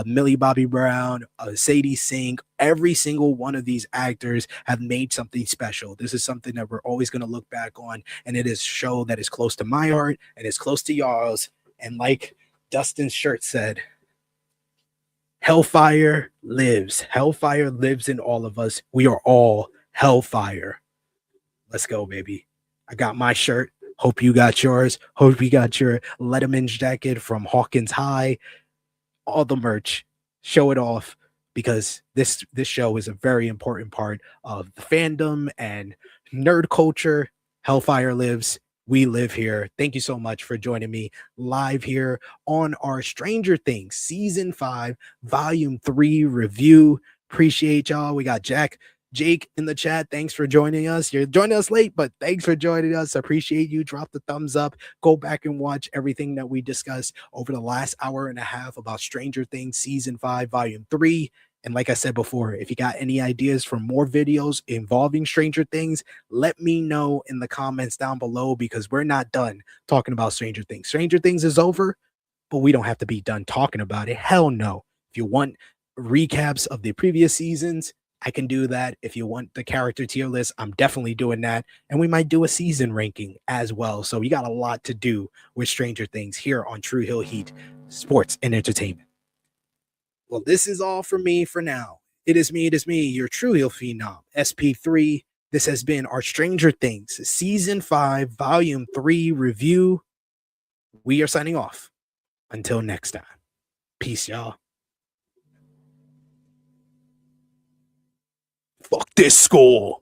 Millie Bobby Brown, Sadie Sink. Every single one of these actors have made something special. This is something that we're always going to look back on, and it is a show that is close to my heart and is close to y'all's. And like Dustin's shirt said, Hellfire lives. Hellfire lives in all of us. We are all Hellfire. Let's go, baby. I got my shirt. Hope you got yours. Hope you got your Letterman's jacket from Hawkins High. All the merch. Show it off, because this show is a very important part of the fandom and nerd culture. Hellfire lives. We live here. Thank you so much for joining me live here on our Stranger Things Season 5, Volume 3 review. Appreciate y'all. We got Jake in the chat. Thanks for joining us. You're joining us late, but thanks for joining us. Appreciate you. Drop the thumbs up. Go back and watch everything that we discussed over the last hour and a half about Stranger Things Season 5, Volume 3. And like I said before, if you got any ideas for more videos involving Stranger Things, let me know in the comments down below, because we're not done talking about Stranger Things. Stranger Things is over, but we don't have to be done talking about it. Hell no. If you want recaps of the previous seasons, I can do that. If you want the character tier list, I'm definitely doing that. And we might do a season ranking as well. So we got a lot to do with Stranger Things here on True Hill Heat Sports and Entertainment. Well, this is all for me for now. It is me, your True Hill Phenom, SP3. This has been our Stranger Things Season 5, Volume 3 review. We are signing off. Until next time. Peace, y'all. Fuck this school.